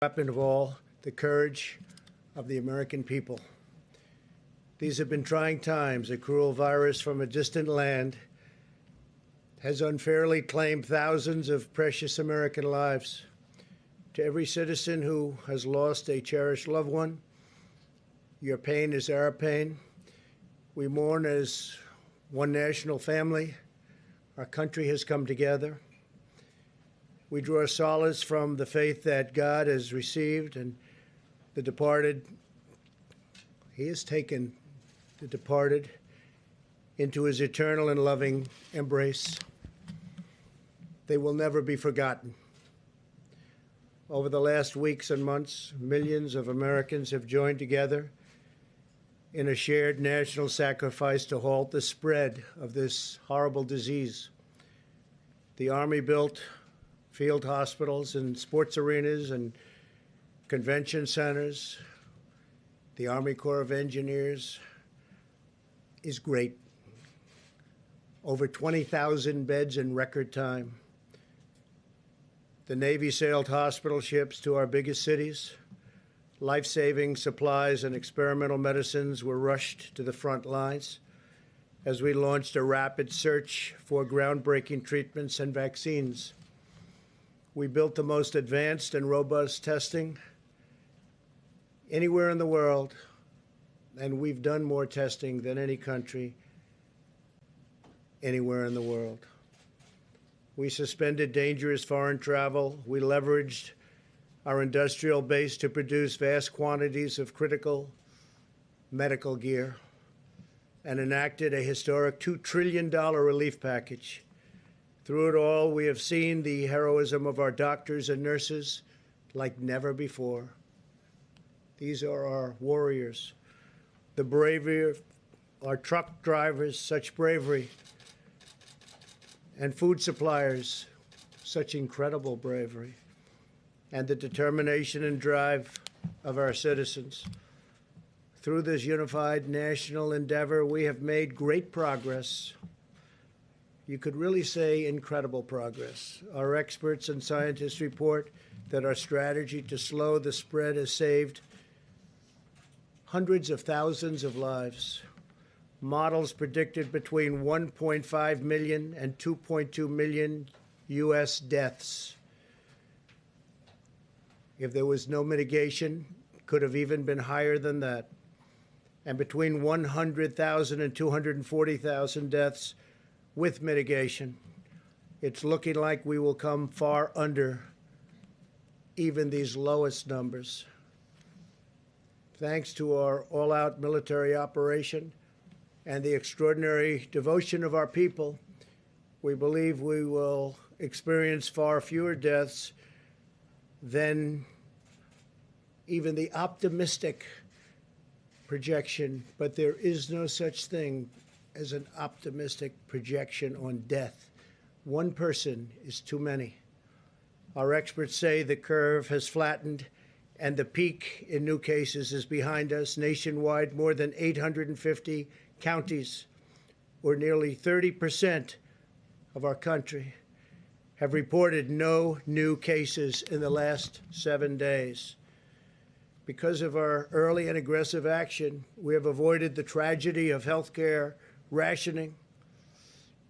weapon of all, the courage of the American people. These have been trying times. A cruel virus from a distant land has unfairly claimed thousands of precious American lives. To every citizen who has lost a cherished loved one, your pain is our pain. We mourn as one national family. Our country has come together. We draw solace from the faith that God has received and the departed. He has taken the departed into his eternal and loving embrace. They will never be forgotten. Over the last weeks and months, millions of Americans have joined together in a shared national sacrifice to halt the spread of this horrible disease. The Army built field hospitals and sports arenas and convention centers. The Army Corps of Engineers is great. Over 20,000 beds in record time. The Navy sailed hospital ships to our biggest cities. Life-saving supplies and experimental medicines were rushed to the front lines as we launched a rapid search for groundbreaking treatments and vaccines. We built the most advanced and robust testing anywhere in the world, and we've done more testing than any country anywhere in the world. We suspended dangerous foreign travel. We leveraged our industrial base to produce vast quantities of critical medical gear and enacted a historic $2 trillion relief package. Through it all, we have seen the heroism of our doctors and nurses like never before. These are our warriors. The bravery of our truck drivers, such bravery, and food suppliers, such incredible bravery, and the determination and drive of our citizens. Through this unified national endeavor, we have made great progress. You could really say incredible progress. Our experts and scientists report that our strategy to slow the spread has saved hundreds of thousands of lives. Models predicted between 1.5 million and 2.2 million U.S. deaths. If there was no mitigation, it could have even been higher than that. And between 100,000 and 240,000 deaths with mitigation. It's looking like we will come far under even these lowest numbers. Thanks to our all-out military operation and the extraordinary devotion of our people, we believe we will experience far fewer deaths than even the optimistic projection, but there is no such thing as an optimistic projection on death. One person is too many. Our experts say the curve has flattened and the peak in new cases is behind us. Nationwide, more than 850 counties, or nearly 30% of our country, have reported no new cases in the last 7 days. Because of our early and aggressive action, we have avoided the tragedy of healthcare rationing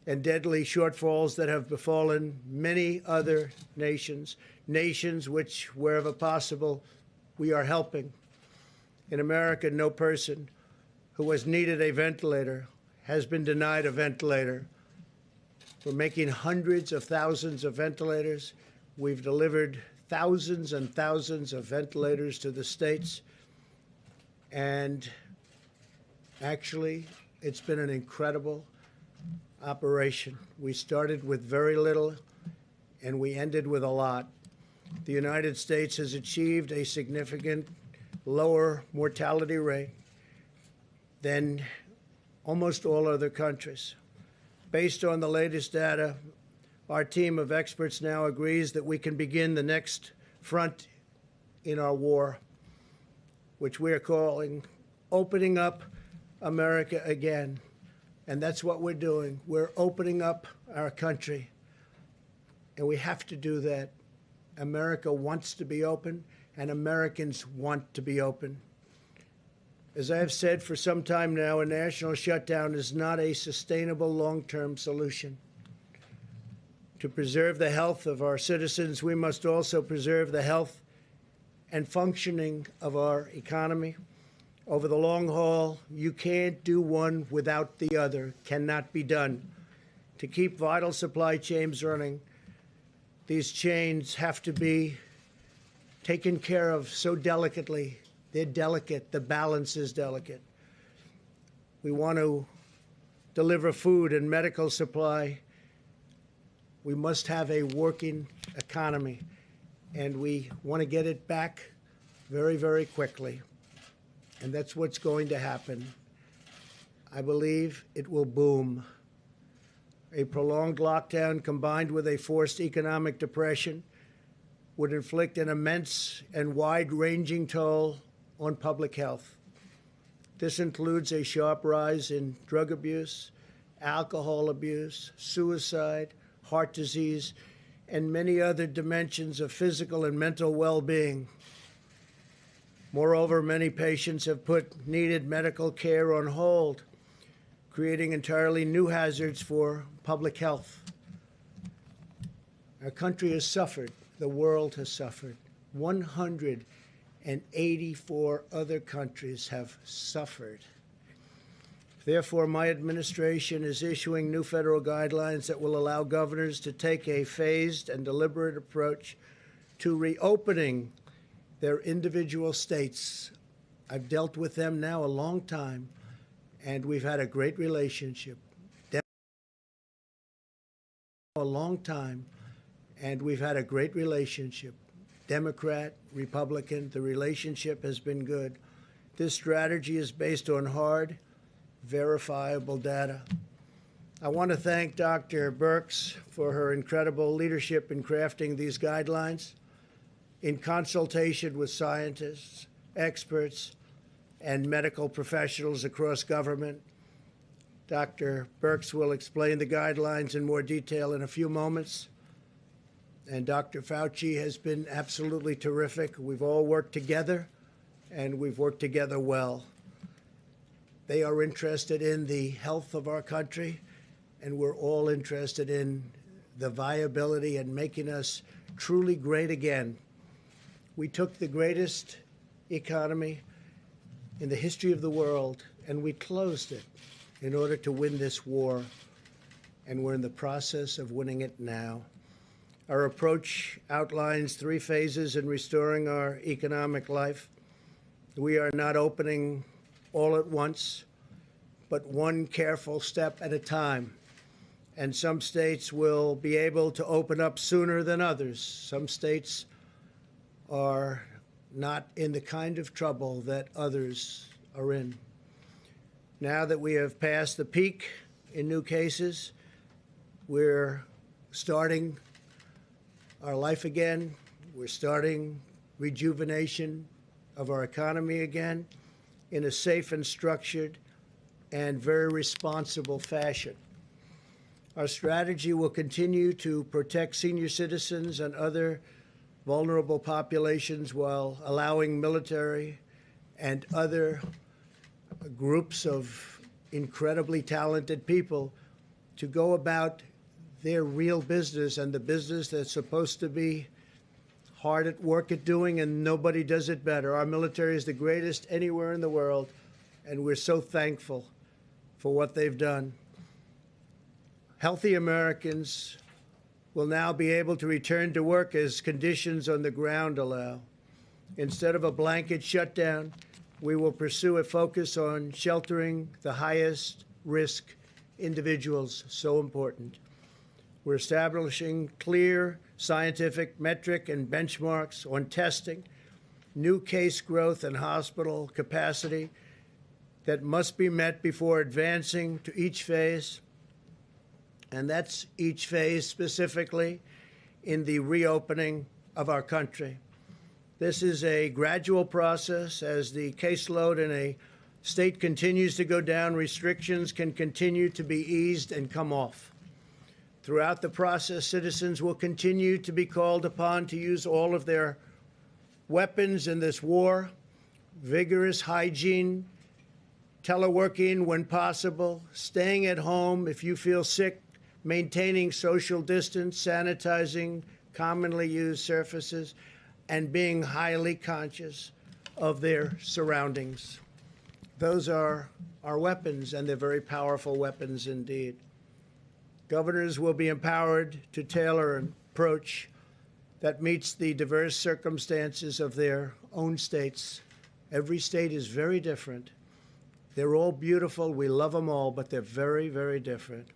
and deadly shortfalls that have befallen many other nations, nations which, wherever possible, we are helping. In America, no person who has needed a ventilator has been denied a ventilator. We're making hundreds of thousands of ventilators. We've delivered thousands and thousands of ventilators to the states. And actually, it's been an incredible operation. We started with very little, and we ended with a lot. The United States has achieved a significant lower mortality rate than almost all other countries. Based on the latest data, our team of experts now agrees that we can begin the next front in our war, which we are calling opening up America again. And that's what we're doing. We're opening up our country. And we have to do that. America wants to be open, and Americans want to be open. As I have said for some time now, a national shutdown is not a sustainable long-term solution. To preserve the health of our citizens, we must also preserve the health and functioning of our economy. Over the long haul, you can't do one without the other, cannot be done. To keep vital supply chains running, these chains have to be taken care of so delicately. They're delicate. The balance is delicate. We want to deliver food and medical supply. We must have a working economy, and we want to get it back very, very quickly. And that's what's going to happen. I believe it will boom. A prolonged lockdown combined with a forced economic depression would inflict an immense and wide-ranging toll on public health. This includes a sharp rise in drug abuse, alcohol abuse, suicide, heart disease, and many other dimensions of physical and mental well-being. Moreover, many patients have put needed medical care on hold, creating entirely new hazards for public health. Our country has suffered. The world has suffered. 184 other countries have suffered. Therefore, my administration is issuing new federal guidelines that will allow governors to take a phased and deliberate approach to reopening their individual states. I've dealt with them now a long time, and we've had a great relationship. Democrat, Republican, the relationship has been good. This strategy is based on hard, verifiable data. I want to thank Dr. Birx for her incredible leadership in crafting these guidelines in consultation with scientists, experts, and medical professionals across government. Dr. Birx will explain the guidelines in more detail in a few moments. And Dr. Fauci has been absolutely terrific. We've all worked together, and we've worked together well. They are interested in the health of our country, and we're all interested in the viability and making us truly great again. We took the greatest economy in the history of the world, and we closed it in order to win this war, and we're in the process of winning it now. Our approach outlines 3 phases in restoring our economic life. We are not opening all at once, but one careful step at a time. And some states will be able to open up sooner than others. Some states are not in the kind of trouble that others are in. Now that we have passed the peak in new cases, we're starting our life again. We're starting rejuvenation of our economy again in a safe and structured and very responsible fashion. Our strategy will continue to protect senior citizens and other vulnerable populations while allowing military and other groups of incredibly talented people to go about their real business and the business that's supposed to be hard at work at doing, and nobody does it better. Our military is the greatest anywhere in the world, and we're so thankful for what they've done. Healthy Americans will now be able to return to work as conditions on the ground allow. Instead of a blanket shutdown, we will pursue a focus on sheltering the highest risk individuals, so important. We're establishing clear scientific metric and benchmarks on testing, new case growth and hospital capacity that must be met before advancing to each phase. And that's each phase specifically in the reopening of our country. This is a gradual process. As the caseload in a state continues to go down, restrictions can continue to be eased and come off. Throughout the process, citizens will continue to be called upon to use all of their weapons in this war, vigorous hygiene, teleworking when possible, staying at home if you feel sick, maintaining social distance, sanitizing commonly used surfaces, and being highly conscious of their surroundings. Those are our weapons, and they're very powerful weapons indeed. Governors will be empowered to tailor an approach that meets the diverse circumstances of their own states. Every state is very different. They're all beautiful. We love them all, but they're very, very different.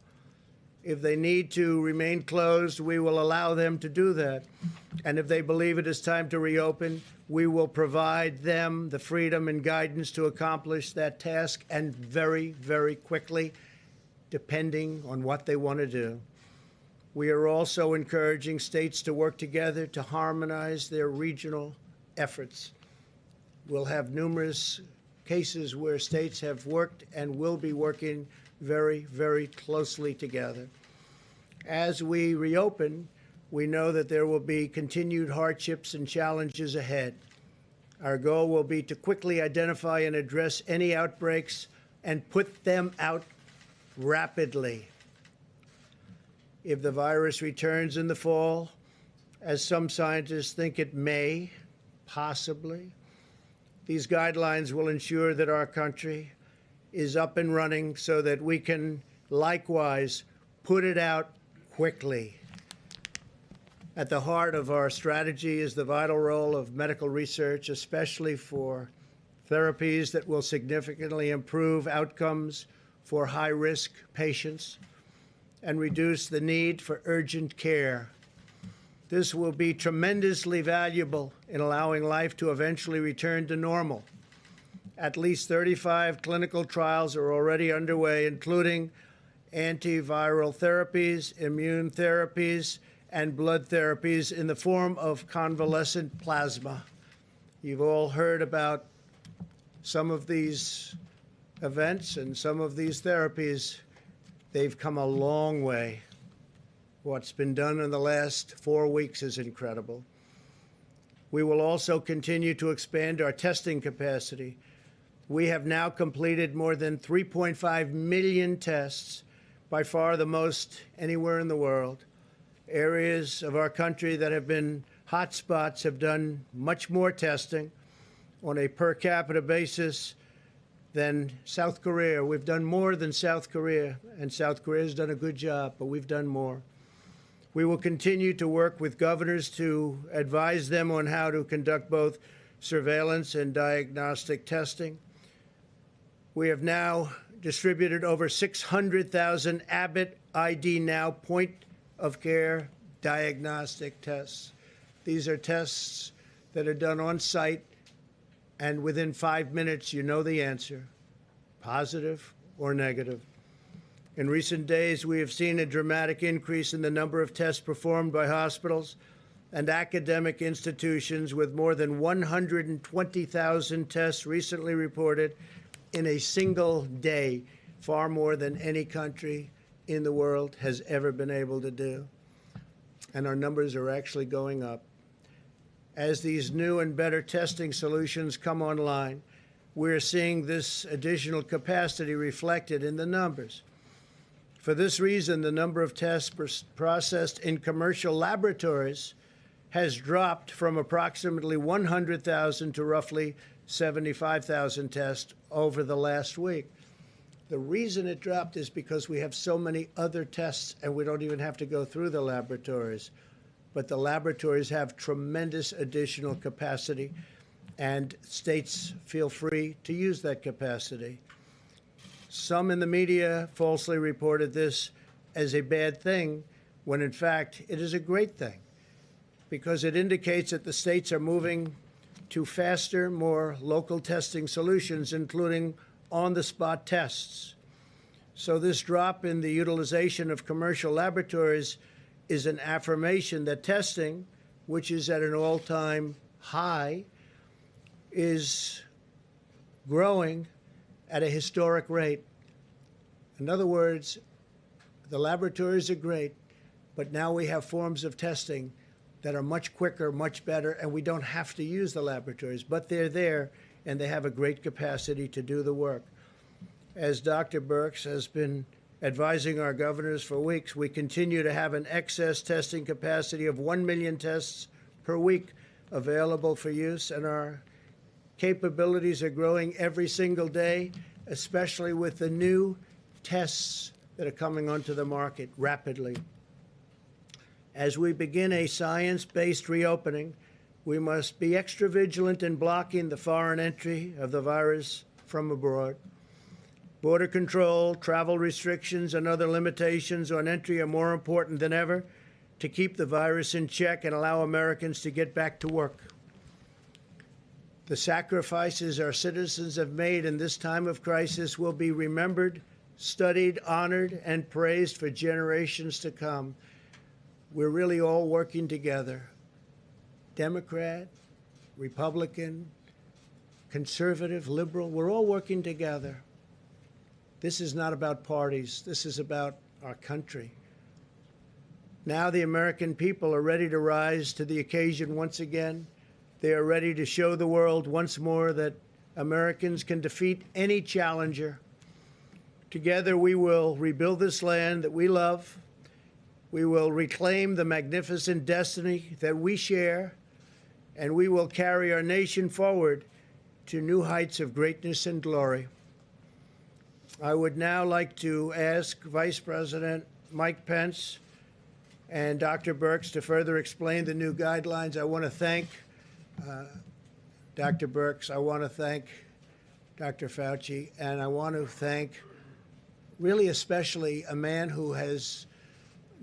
If they need to remain closed, we will allow them to do that. And if they believe it is time to reopen, we will provide them the freedom and guidance to accomplish that task, and very, very quickly, depending on what they want to do. We are also encouraging states to work together to harmonize their regional efforts. We'll have numerous cases where states have worked and will be working very, very closely together. As we reopen, we know that there will be continued hardships and challenges ahead. Our goal will be to quickly identify and address any outbreaks and put them out rapidly. If the virus returns in the fall, as some scientists think it may, possibly, these guidelines will ensure that our country is up and running so that we can likewise put it out quickly. At the heart of our strategy is the vital role of medical research, especially for therapies that will significantly improve outcomes for high-risk patients and reduce the need for urgent care. This will be tremendously valuable in allowing life to eventually return to normal. At least 35 clinical trials are already underway, including antiviral therapies, immune therapies, and blood therapies in the form of convalescent plasma. You've all heard about some of these events and some of these therapies. They've come a long way. What's been done in the last 4 weeks is incredible. We will also continue to expand our testing capacity. We have now completed more than 3.5 million tests, by far the most anywhere in the world. Areas of our country that have been hotspots have done much more testing on a per capita basis than South Korea. We've done more than South Korea, and South Korea has done a good job, but we've done more. We will continue to work with governors to advise them on how to conduct both surveillance and diagnostic testing. We have now distributed over 600,000 Abbott ID Now point-of-care diagnostic tests. These are tests that are done on site, and within 5 minutes, you know the answer, positive or negative. In recent days, we have seen a dramatic increase in the number of tests performed by hospitals and academic institutions, with more than 120,000 tests recently reported in a single day, far more than any country in the world has ever been able to do. And our numbers are actually going up. As these new and better testing solutions come online, we're seeing this additional capacity reflected in the numbers. For this reason, the number of tests processed in commercial laboratories has dropped from approximately 100,000 to roughly 75,000 tests over the last week. The reason it dropped is because we have so many other tests and we don't even have to go through the laboratories. But the laboratories have tremendous additional capacity, and states feel free to use that capacity. Some in the media falsely reported this as a bad thing, when in fact it is a great thing, because it indicates that the states are moving to faster, more local testing solutions, including on-the-spot tests. So this drop in the utilization of commercial laboratories is an affirmation that testing, which is at an all-time high, is growing at a historic rate. In other words, the laboratories are great, but now we have forms of testing that are much quicker, much better, and we don't have to use the laboratories, but they're there and they have a great capacity to do the work. As Dr. Birx has been advising our governors for weeks, we continue to have an excess testing capacity of 1 million tests per week available for use, and our capabilities are growing every single day, especially with the new tests that are coming onto the market rapidly. As we begin a science-based reopening, we must be extra vigilant in blocking the foreign entry of the virus from abroad. Border control, travel restrictions, and other limitations on entry are more important than ever to keep the virus in check and allow Americans to get back to work. The sacrifices our citizens have made in this time of crisis will be remembered, studied, honored, and praised for generations to come. We're really all working together. Democrat, Republican, conservative, liberal, we're all working together. This is not about parties. This is about our country. Now the American people are ready to rise to the occasion once again. They are ready to show the world once more that Americans can defeat any challenger. Together we will rebuild this land that we love. We will reclaim the magnificent destiny that we share, and we will carry our nation forward to new heights of greatness and glory. I would now like to ask Vice President Mike Pence and Dr. Birx to further explain the new guidelines. I want to thank Dr. Birx. I want to thank Dr. Fauci, and I want to thank really especially a man who has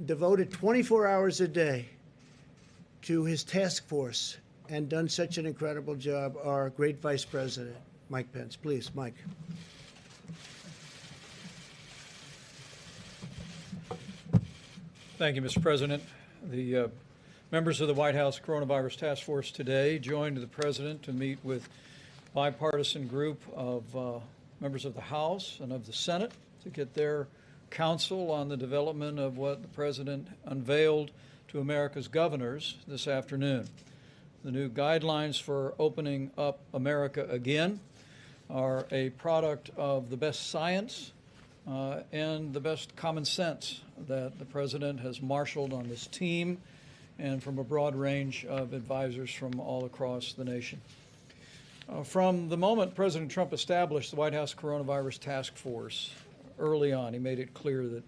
devoted 24 hours a day to his task force and done such an incredible job, our great Vice President, Mike Pence. Please, Mike. Thank you, Mr. President. The members of the White House Coronavirus Task Force today joined the President to meet with a bipartisan group of members of the House and of the Senate to get their counsel on the development of what the President unveiled to America's governors this afternoon. The new guidelines for opening up America again are a product of the best science and the best common sense that the President has marshaled on this team and from a broad range of advisors from all across the nation. From the moment President Trump established the White House Coronavirus Task Force early on, he made it clear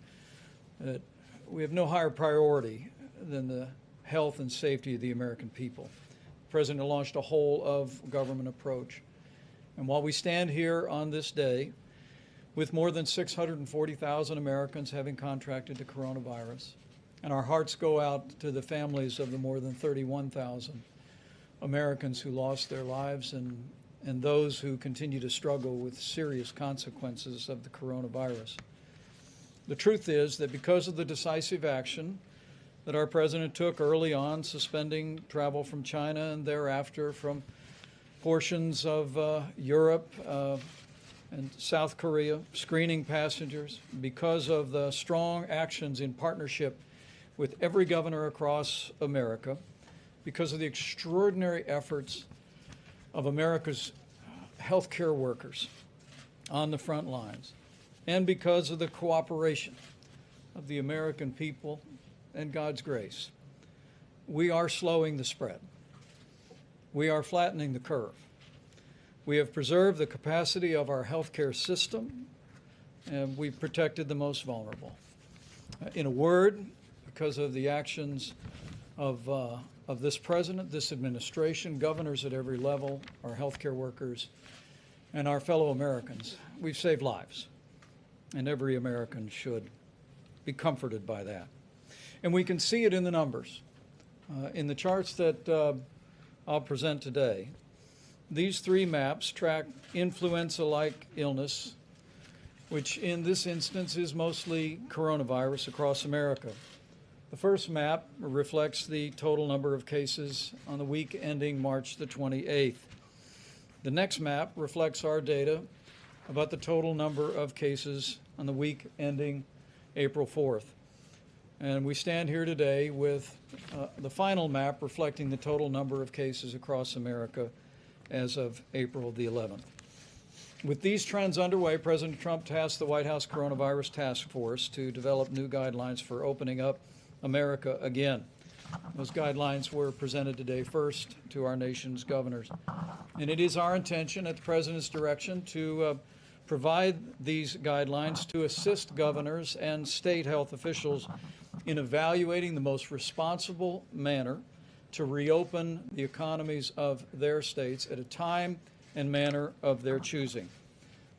that we have no higher priority than the health and safety of the American people. The President launched a whole of government approach. And while we stand here on this day, with more than 640,000 Americans having contracted the coronavirus, and our hearts go out to the families of the more than 31,000 Americans who lost their lives and those who continue to struggle with serious consequences of the coronavirus. The truth is that because of the decisive action that our President took early on, suspending travel from China and thereafter from portions of Europe and South Korea, screening passengers, because of the strong actions in partnership with every governor across America, because of the extraordinary efforts of America's healthcare workers on the front lines, and because of the cooperation of the American people and God's grace, we are slowing the spread. We are flattening the curve. We have preserved the capacity of our healthcare system, and we've protected the most vulnerable. In a word, because of the actions of this president, this administration, governors at every level, our healthcare workers, and our fellow Americans, we've saved lives, and every American should be comforted by that. And we can see it in the numbers. In the charts that I'll present today, these three maps track influenza-like illness, which in this instance is mostly coronavirus across America. The first map reflects the total number of cases on the week ending March the 28th. The next map reflects our data about the total number of cases on the week ending April 4th. And we stand here today with the final map reflecting the total number of cases across America as of April the 11th. With these trends underway, President Trump tasked the White House Coronavirus Task Force to develop new guidelines for opening up America again. Those guidelines were presented today first to our nation's governors. And it is our intention, at the President's direction, to provide these guidelines to assist governors and state health officials in evaluating the most responsible manner to reopen the economies of their states at a time and manner of their choosing.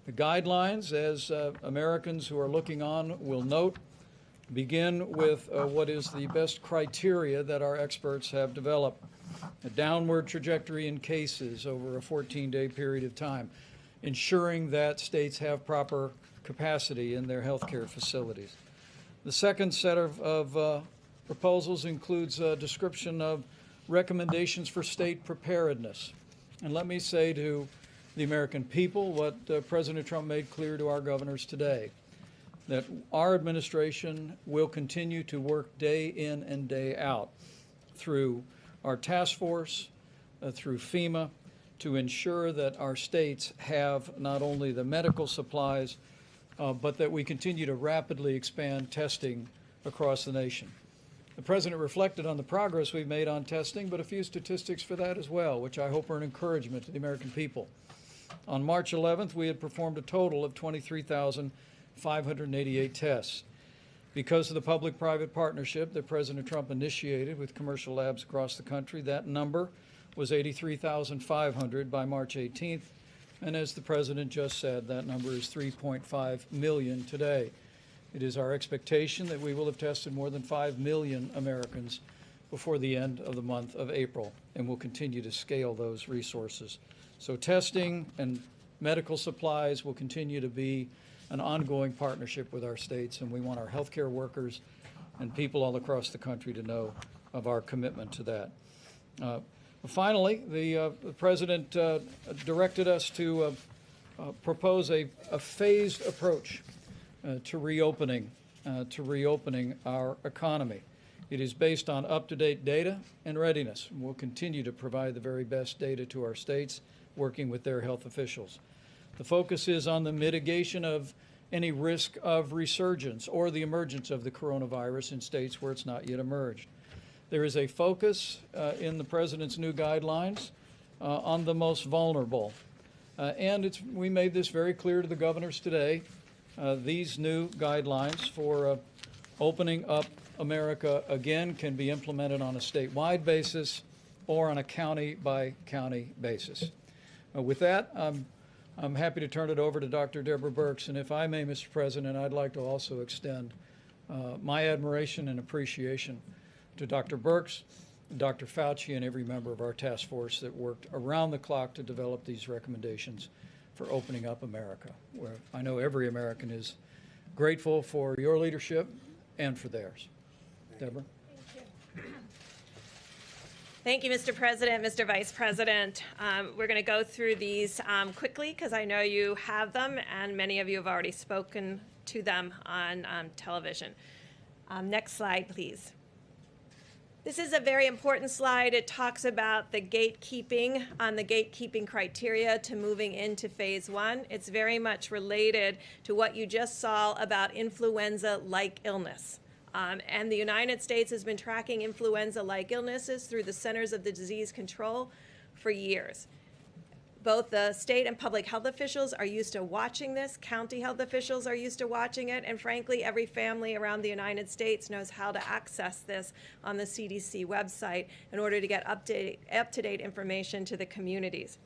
The guidelines, as Americans who are looking on will note, begin with what is the best criteria that our experts have developed: a downward trajectory in cases over a 14-day period of time, ensuring that states have proper capacity in their healthcare facilities. The second set of proposals includes a description of recommendations for state preparedness. And let me say to the American people what President Trump made clear to our governors today, that our administration will continue to work day in and day out through our task force, through FEMA, to ensure that our states have not only the medical supplies, but that we continue to rapidly expand testing across the nation. The President reflected on the progress we've made on testing, but a few statistics for that as well, which I hope are an encouragement to the American people. On March 11th, we had performed a total of 23,588 tests. Because of the public-private partnership that President Trump initiated with commercial labs across the country, that number was 83,500 by March 18th. And as the President just said, that number is 3.5 million today. It is our expectation that we will have tested more than 5 million Americans before the end of the month of April, and we'll continue to scale those resources. So testing and medical supplies will continue to be an ongoing partnership with our states, and we want our healthcare workers and people all across the country to know of our commitment to that. Finally, the President directed us to propose a phased approach to reopening our economy. It is based on up-to-date data and readiness. We'll continue to provide the very best data to our states, working with their health officials. The focus is on the mitigation of any risk of resurgence or the emergence of the coronavirus in states where it's not yet emerged. There is a focus in the President's new guidelines on the most vulnerable. And we made this very clear to the governors today. These new guidelines for opening up America again can be implemented on a statewide basis or on a county-by-county basis. With that, I'm happy to turn it over to Dr. Deborah Birx. And if I may, Mr. President, I'd like to also extend my admiration and appreciation to Dr. Birx, Dr. Fauci, and every member of our task force that worked around the clock to develop these recommendations for opening up America, where I know every American is grateful for your leadership and for theirs. Deborah? Thank you, Mr. President, Mr. Vice President. We're going to go through these quickly because I know you have them and many of you have already spoken to them on television. Next slide, please. This is a very important slide. It talks about the gatekeeping criteria to moving into phase one. It's very much related to what you just saw about influenza-like illness. And the United States has been tracking influenza-like illnesses through the Centers of Disease Control for years. Both the state and public health officials are used to watching this, county health officials are used to watching it, and frankly, every family around the United States knows how to access this on the CDC website in order to get up-to-date information to the communities.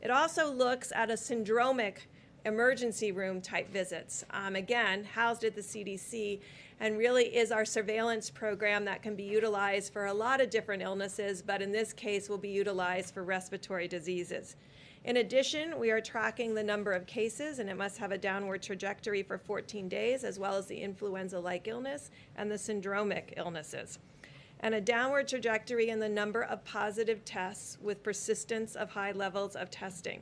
It also looks at a syndromic emergency room type visits, again, housed at the CDC, and really is our surveillance program that can be utilized for a lot of different illnesses, but in this case will be utilized for respiratory diseases. In addition, we are tracking the number of cases, and it must have a downward trajectory for 14 days, as well as the influenza-like illness and the syndromic illnesses, and a downward trajectory in the number of positive tests with persistence of high levels of testing.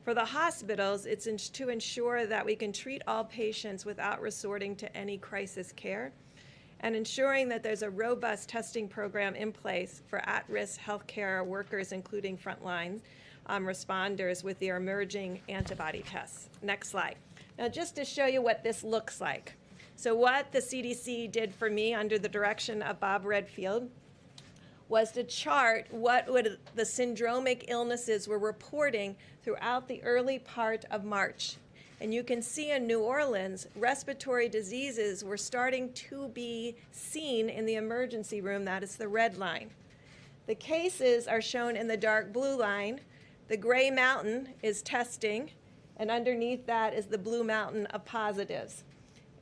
For the hospitals, it's to ensure that we can treat all patients without resorting to any crisis care. and ensuring that there's a robust testing program in place for at-risk healthcare workers, including frontline responders with their emerging antibody tests. Next slide. Now, just to show you what this looks like. So what the CDC did for me under the direction of Bob Redfield was to chart what would the syndromic illnesses were reporting throughout the early part of March. And you can see in New Orleans, respiratory diseases were starting to be seen in the emergency room. That is the red line. The cases are shown in the dark blue line. The gray mountain is testing, and underneath that is the blue mountain of positives.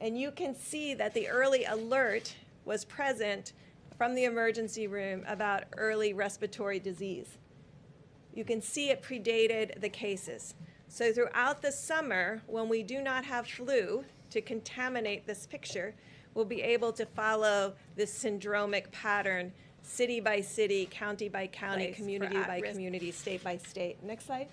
And you can see that the early alert was present from the emergency room about early respiratory disease. You can see it predated the cases. So throughout the summer, when we do not have flu to contaminate this picture, we'll be able to follow this syndromic pattern, city by city, county by county, community by community, state by state. Next slide.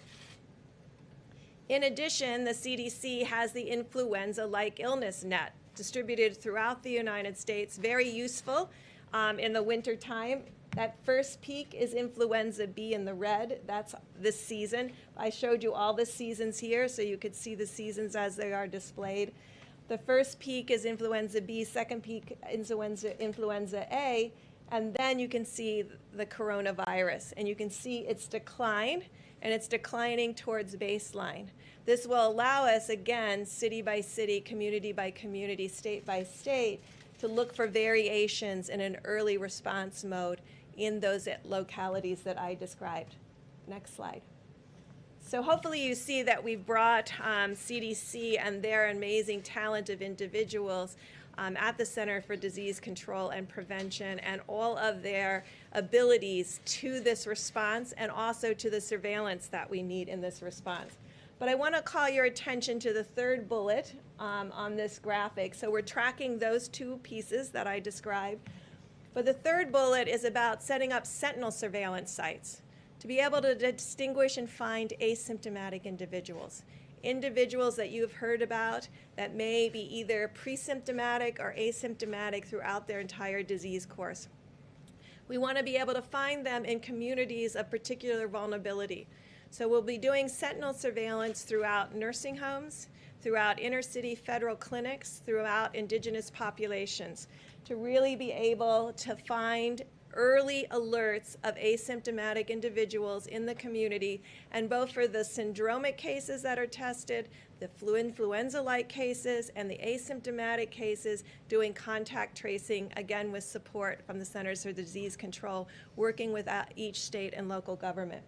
In addition, the CDC has the influenza-like illness net distributed throughout the United States, very useful in the winter time. That first peak is influenza B in the red. That's this season. I showed you all the seasons here, so you could see the seasons as they are displayed. The first peak is influenza B, second peak influenza A, and then you can see the coronavirus. And you can see its decline, and it's declining towards baseline. This will allow us, again, city by city, community by community, state by state, to look for variations in an early response mode in those localities that I described. Next slide. So hopefully you see that we've brought CDC and their amazing talent of individuals at the Center for Disease Control and Prevention and all of their abilities to this response and also to the surveillance that we need in this response. But I want to call your attention to the third bullet on this graphic. So we're tracking those two pieces that I described. But the third bullet is about setting up sentinel surveillance sites to be able to distinguish and find asymptomatic individuals. Individuals that you've heard about that may be either pre-symptomatic or asymptomatic throughout their entire disease course. We want to be able to find them in communities of particular vulnerability. So we'll be doing sentinel surveillance throughout nursing homes, throughout inner city federal clinics, throughout indigenous populations, to really be able to find early alerts of asymptomatic individuals in the community, and both for the syndromic cases that are tested, the influenza-like cases, and the asymptomatic cases, doing contact tracing, again with support from the Centers for Disease Control, working with each state and local government.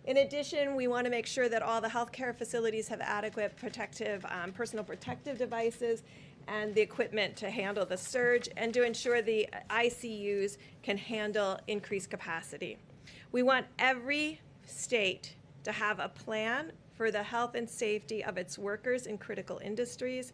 In addition, we want to make sure that all the healthcare facilities have adequate protective, personal protective devices and the equipment to handle the surge and to ensure the ICUs can handle increased capacity. We want every state to have a plan for the health and safety of its workers in critical industries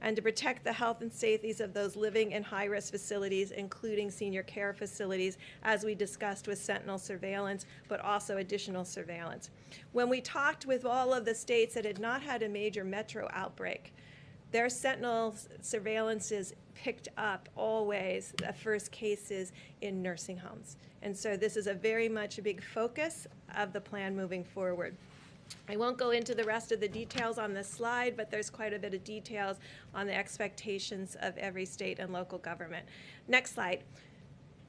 and to protect the health and safety of those living in high-risk facilities, including senior care facilities, as we discussed with sentinel surveillance, but also additional surveillance. When we talked with all of the states that had not had a major metro outbreak, their sentinel surveillances picked up always the first cases in nursing homes. And so this is a very much a big focus of the plan moving forward. I won't go into the rest of the details on this slide, but there's quite a bit of details on the expectations of every state and local government. Next slide.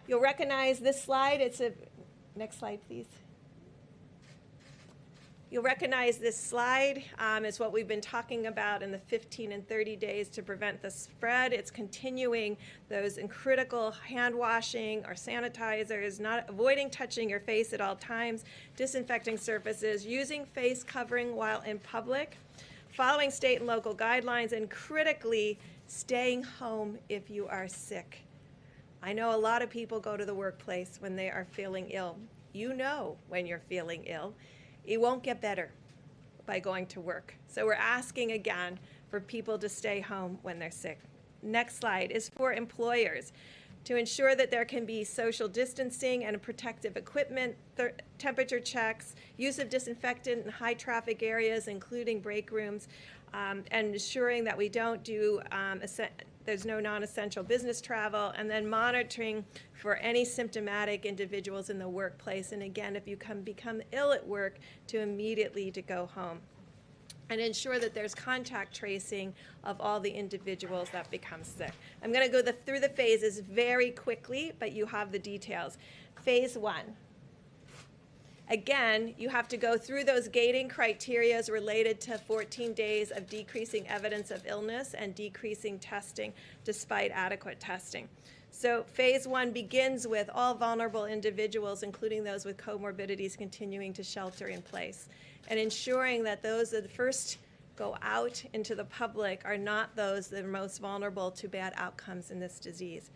You'll recognize this slide. Next slide, please. You'll recognize this slide. It's what we've been talking about in the 15 and 30 days to prevent the spread. It's continuing those critical hand washing or sanitizers, not avoiding touching your face at all times, disinfecting surfaces, using face covering while in public, following state and local guidelines, and critically staying home if you are sick. I know a lot of people go to the workplace when they are feeling ill. You know when you're feeling ill. It won't get better by going to work. So we're asking again for people to stay home when they're sick. Next slide is for employers. to ensure that there can be social distancing and protective equipment, temperature checks, use of disinfectant in high traffic areas, including break rooms, and ensuring that we don't do, there's no non-essential business travel, and then monitoring for any symptomatic individuals in the workplace. And again, if you become ill at work, to immediately to go home. And ensure that there's contact tracing of all the individuals that become sick. I'm going to go through the phases very quickly, but you have the details. Phase 1. Again, you have to go through those gating criteria related to 14 days of decreasing evidence of illness and decreasing testing despite adequate testing. So phase 1 begins with all vulnerable individuals, including those with comorbidities, continuing to shelter in place, and ensuring that those that first go out into the public are not those that are most vulnerable to bad outcomes in this disease.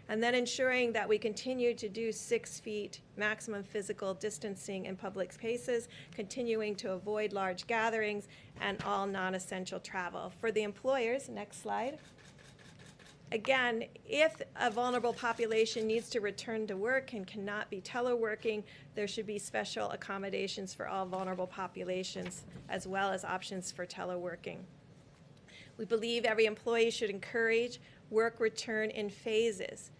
And then ensuring that we continue to do 6 feet maximum physical distancing in public spaces, continuing to avoid large gatherings, and all non-essential travel. For the employers, next slide. Again, if a vulnerable population needs to return to work and cannot be teleworking, there should be special accommodations for all vulnerable populations, as well as options for teleworking. We believe every employee should encourage work return in phases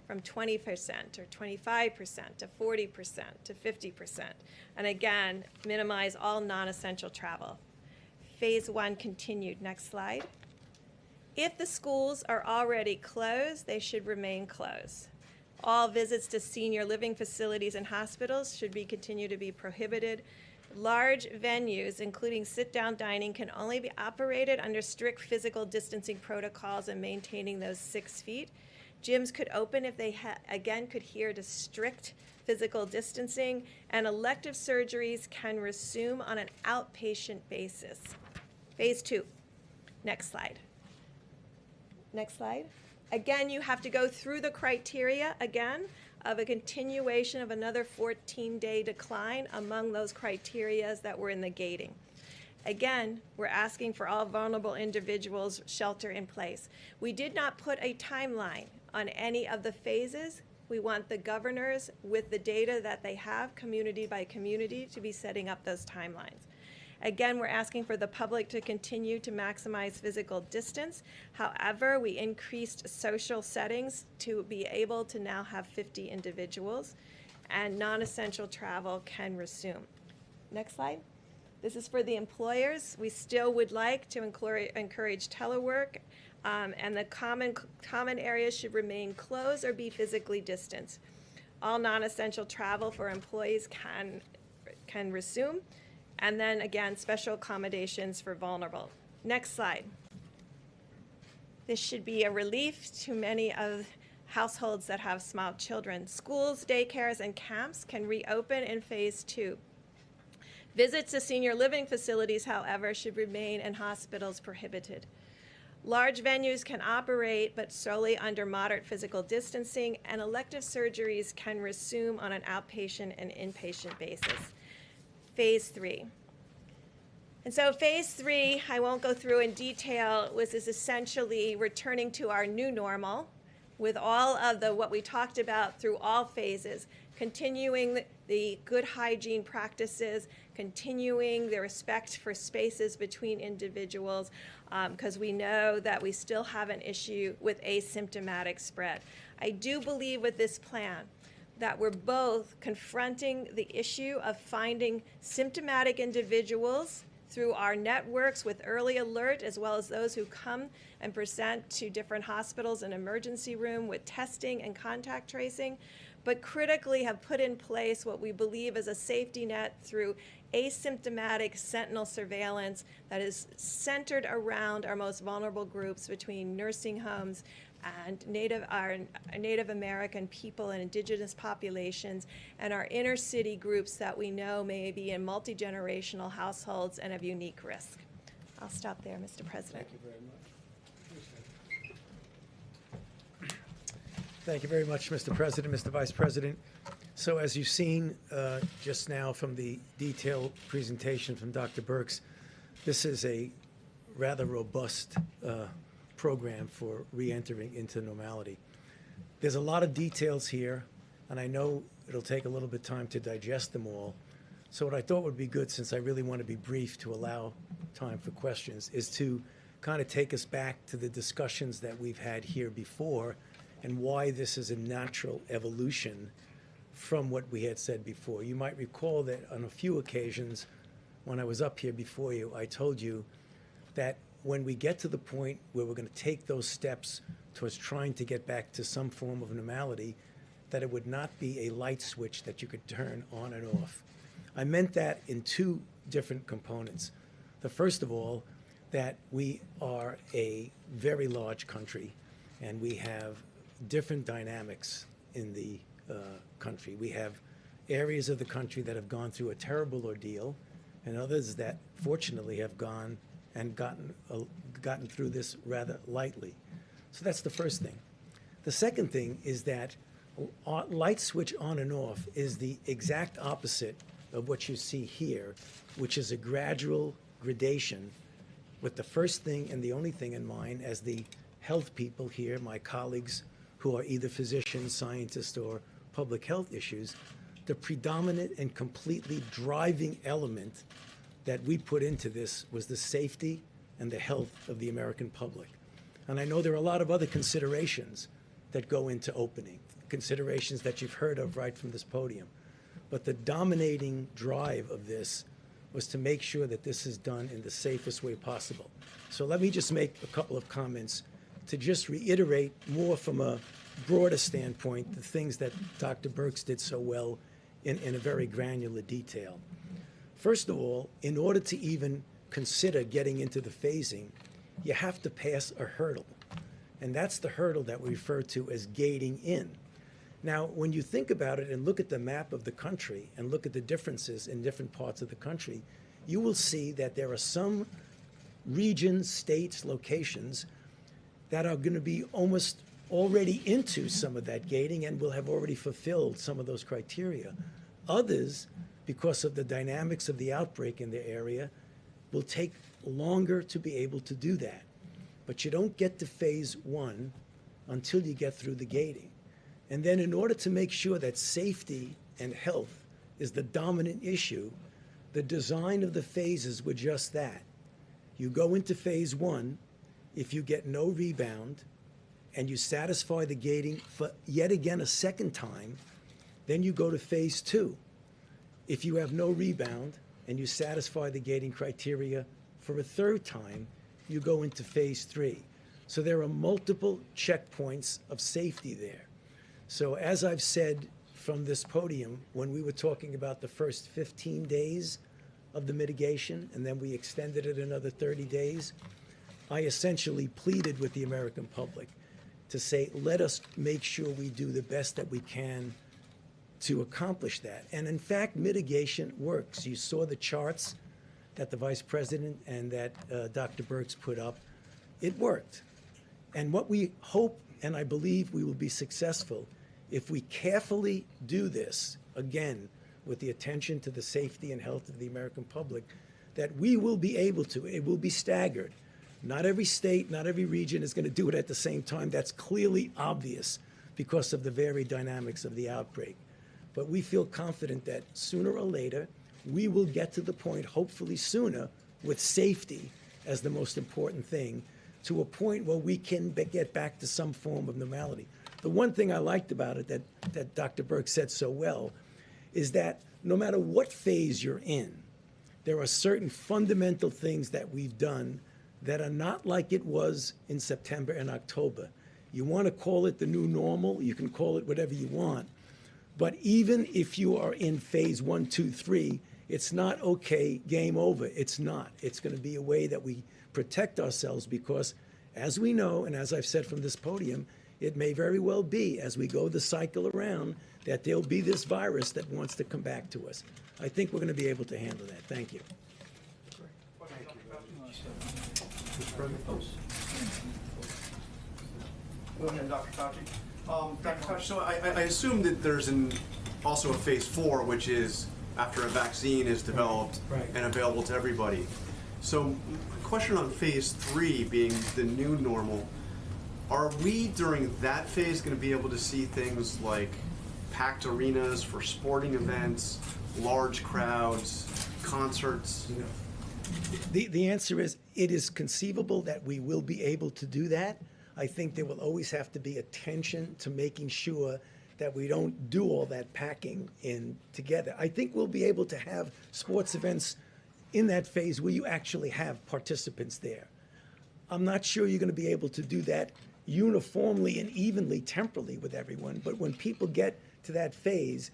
from 20% or 25% to 40% to 50%. And again, minimize all non-essential travel. Phase 1 continued. Next slide. If the schools are already closed, they should remain closed. All visits to senior living facilities and hospitals should continue to be prohibited. Large venues, including sit-down dining, can only be operated under strict physical distancing protocols and maintaining those 6 feet. Gyms could open if they, again, could adhere to strict physical distancing, and elective surgeries can resume on an outpatient basis. Phase 2. Next slide. Next slide. Again, you have to go through the criteria again of a continuation of another 14-day decline among those criteria that were in the gating. Again, we're asking for all vulnerable individuals shelter in place. We did not put a timeline on any of the phases. We want the governors, with the data that they have, community by community, to be setting up those timelines. Again, we're asking for the public to continue to maximize physical distance. However, we increased social settings to be able to now have 50 individuals, and non-essential travel can resume. Next slide. This is for the employers. We still would like to encourage telework, and the common areas should remain closed or be physically distanced. All non-essential travel for employees can resume. And then again, special accommodations for vulnerable. Next slide. This should be a relief to many of households that have small children. Schools, daycares, and camps can reopen in phase 2. Visits to senior living facilities, however, should remain in hospitals prohibited. Large venues can operate, but solely under moderate physical distancing, and elective surgeries can resume on an outpatient and inpatient basis. Phase 3. And so phase 3, I won't go through in detail, is essentially returning to our new normal with all of what we talked about through all phases, continuing the good hygiene practices, continuing the respect for spaces between individuals, because we know that we still have an issue with asymptomatic spread. I do believe with this plan that we're both confronting the issue of finding symptomatic individuals through our networks with early alert, as well as those who come and present to different hospitals and emergency room with testing and contact tracing, but critically have put in place what we believe is a safety net through asymptomatic sentinel surveillance that is centered around our most vulnerable groups between nursing homes and our Native American people and indigenous populations, and our inner city groups that we know may be in multi-generational households and of unique risk. I'll stop there, Mr. President. Thank you very much. Thank you very much, Mr. President, Mr. Vice President. So as you've seen just now from the detailed presentation from Dr. Birx, this is a rather robust program for re-entering into normality. There's a lot of details here, and I know it'll take a little bit of time to digest them all. So what I thought would be good, since I really want to be brief to allow time for questions, is to kind of take us back to the discussions that we've had here before and why this is a natural evolution from what we had said before. You might recall that on a few occasions when I was up here before you, I told you that when we get to the point where we're going to take those steps towards trying to get back to some form of normality, that it would not be a light switch that you could turn on and off. I meant that in two different components. The first of all, that we are a very large country and we have different dynamics in the country. We have areas of the country that have gone through a terrible ordeal and others that fortunately have gone and gotten through this rather lightly. So that's the first thing. The second thing is that light switch on and off is the exact opposite of what you see here, which is a gradual gradation with the first thing and the only thing in mind as the health people here, my colleagues who are either physicians, scientists, or public health issues, the predominant and completely driving element that we put into this was the safety and the health of the American public. And I know there are a lot of other considerations that go into opening, considerations that you've heard of right from this podium. But the dominating drive of this was to make sure that this is done in the safest way possible. So let me just make a couple of comments to just reiterate more from a broader standpoint the things that Dr. Birx did so well in a very granular detail. First of all, in order to even consider getting into the phasing, you have to pass a hurdle. And that's the hurdle that we refer to as gating in. Now, when you think about it and look at the map of the country and look at the differences in different parts of the country, you will see that there are some regions, states, locations that are going to be almost already into some of that gating and will have already fulfilled some of those criteria. Others, because of the dynamics of the outbreak in the area, will take longer to be able to do that. But you don't get to phase one until you get through the gating. And then in order to make sure that safety and health is the dominant issue, the design of the phases were just that. You go into phase one, if you get no rebound, and you satisfy the gating for yet again a second time, then you go to phase two. If you have no rebound and you satisfy the gating criteria for a third time, you go into phase three. So there are multiple checkpoints of safety there. So as I've said from this podium, when we were talking about the first 15 days of the mitigation, and then we extended it another 30 days, I essentially pleaded with the American public to say, let us make sure we do the best that we can to accomplish that. And in fact, mitigation works. You saw the charts that the Vice President and that Dr. Birx put up. It worked. And what we hope, and I believe we will be successful, if we carefully do this, again, with the attention to the safety and health of the American public, that we will be able to, it will be staggered. Not every state, not every region is going to do it at the same time. That's clearly obvious because of the varied dynamics of the outbreak. But we feel confident that sooner or later, we will get to the point, hopefully sooner, with safety as the most important thing, to a point where we can get back to some form of normality. The one thing I liked about it that Dr. Birx said so well is that no matter what phase you're in, there are certain fundamental things that we've done that are not like it was in September and October. You want to call it the new normal, you can call it whatever you want. But even if you are in phase 1, 2, 3, it's not okay, game over. It's not. It's going to be a way that we protect ourselves because, as we know, and as I've said from this podium, it may very well be, as we go the cycle around, that there'll be this virus that wants to come back to us. I think we're going to be able to handle that. Thank you. Go ahead, Dr. Fauci. Dr. Fauci, so I assume that there's also a phase 4, which is after a vaccine is developed and available to everybody. So, question on phase 3 being the new normal. Are we during that phase going to be able to see things like packed arenas for sporting events, large crowds, concerts? The answer is, it is conceivable that we will be able to do that. I think there will always have to be attention to making sure that we don't do all that packing in together. I think we'll be able to have sports events in that phase where you actually have participants there. I'm not sure you're going to be able to do that uniformly and evenly temporally with everyone, but when people get to that phase,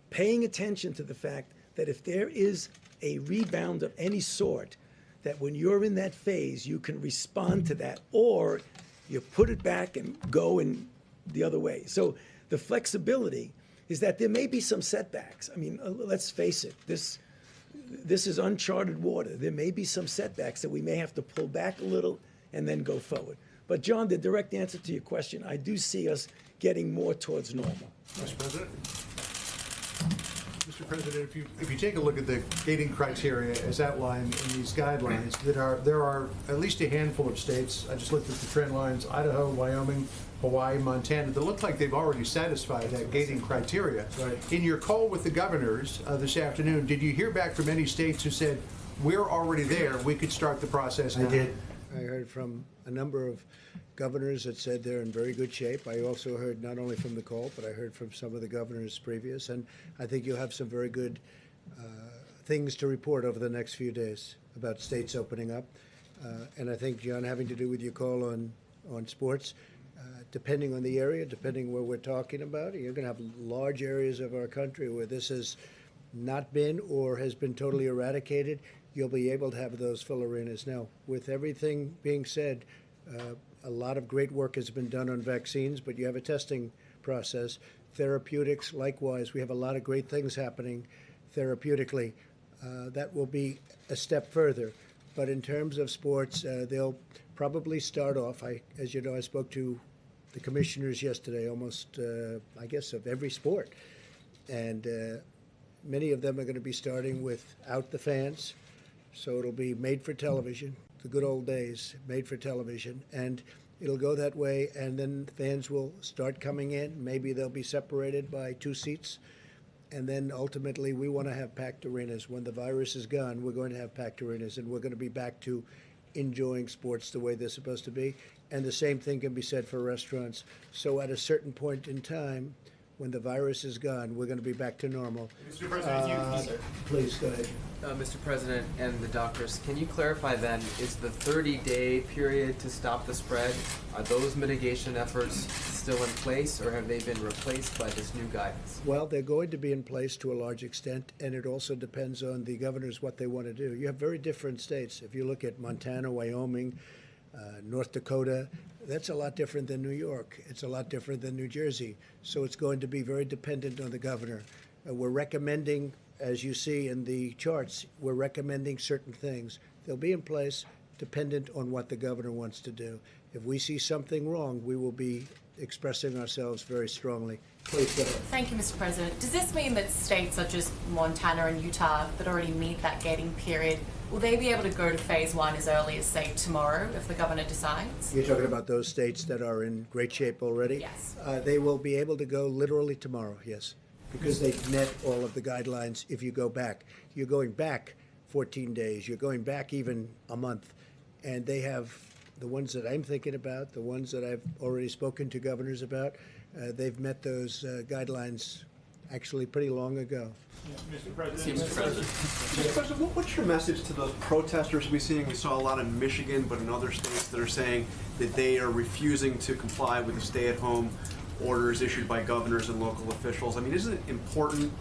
paying attention to the fact that if there is a rebound of any sort, that when you're in that phase, you can respond to that, or you put it back and go in the other way. So the flexibility is that there may be some setbacks. I mean, let's face it, this is uncharted water. There may be some setbacks that we may have to pull back a little and then go forward. But John, the direct answer to your question, I do see us getting more towards normal. Mr. President? Mr. President, if you take a look at the gating criteria as outlined in these guidelines, there are at least a handful of states, I just looked at the trend lines, Idaho, Wyoming, Hawaii, Montana, that look like they've already satisfied that gating criteria. Right. In your call with the governors this afternoon, did you hear back from any states who said, we're already there, we could start the process now? I did. I heard from a number of governors that said they're in very good shape. I also heard not only from the call, but I heard from some of the governors previous, and I think you'll have some very good things to report over the next few days about states opening up. And I think, John, having to do with your call on sports, depending on the area, depending where we're talking about, you're going to have large areas of our country where this has not been or has been totally eradicated. You'll be able to have those full arenas. Now, with everything being said, a lot of great work has been done on vaccines, but you have a testing process. Therapeutics, likewise, we have a lot of great things happening therapeutically. That will be a step further. But in terms of sports, they'll probably start off. As you know, I spoke to the commissioners yesterday, almost, I guess, of every sport. And many of them are going to be starting without the fans. So it'll be made for television, the good old days, made for television. And it'll go that way, and then fans will start coming in. Maybe they'll be separated by 2 seats. And then ultimately, we want to have packed arenas. When the virus is gone, we're going to have packed arenas, and we're going to be back to enjoying sports the way they're supposed to be. And the same thing can be said for restaurants. So at a certain point in time, when the virus is gone, we're going to be back to normal. Mr. President, Please, go ahead. Mr. President and the doctors, can you clarify then, is the 30-day period to stop the spread, are those mitigation efforts still in place, or have they been replaced by this new guidance? Well, they're going to be in place to a large extent, and it also depends on the governors what they want to do. You have very different states. If you look at Montana, Wyoming, North Dakota, that's a lot different than New York. It's a lot different than New Jersey. So it's going to be very dependent on the governor. We're recommending, as you see in the charts, we're recommending certain things. They'll be in place dependent on what the governor wants to do. If we see something wrong, we will be expressing ourselves very strongly. Please go ahead. Thank you, Mr. President. Does this mean that states such as Montana and Utah that already meet that gating period, will they be able to go to phase 1 as early as, say, tomorrow if the governor decides? You're talking about those states that are in great shape already? Yes. They will be able to go literally tomorrow, yes, because they've met all of the guidelines if you go back. You're going back 14 days. You're going back even a month. And they have the ones that I'm thinking about, the ones that I've already spoken to governors about, they've met those guidelines actually pretty long ago. Mr. President, what's your message to those protesters we're seeing? We saw a lot in Michigan, but in other states that are saying that they are refusing to comply with the stay-at-home orders issued by governors and local officials. I mean, isn't it important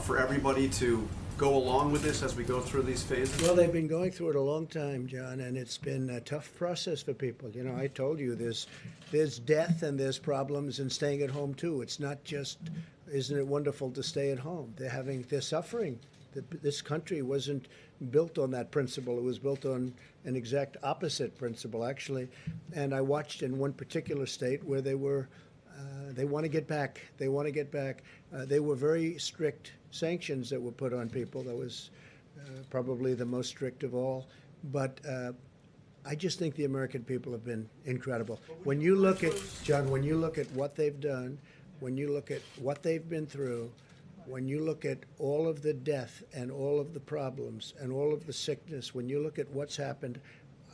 for everybody to go along with this as we go through these phases? Well, they've been going through it a long time, John, and it's been a tough process for people. You know, I told you there's death and there's problems in staying at home too. It's not just, isn't it wonderful to stay at home? They're suffering. This country wasn't built on that principle. It was built on an exact opposite principle, actually. And I watched in one particular state where they want to get back. They want to get back. They were very strict sanctions that were put on people. That was probably the most strict of all. But I just think the American people have been incredible. When you look at, John, when you look at what they've done, when you look at what they've been through, when you look at all of the death and all of the problems and all of the sickness, when you look at what's happened,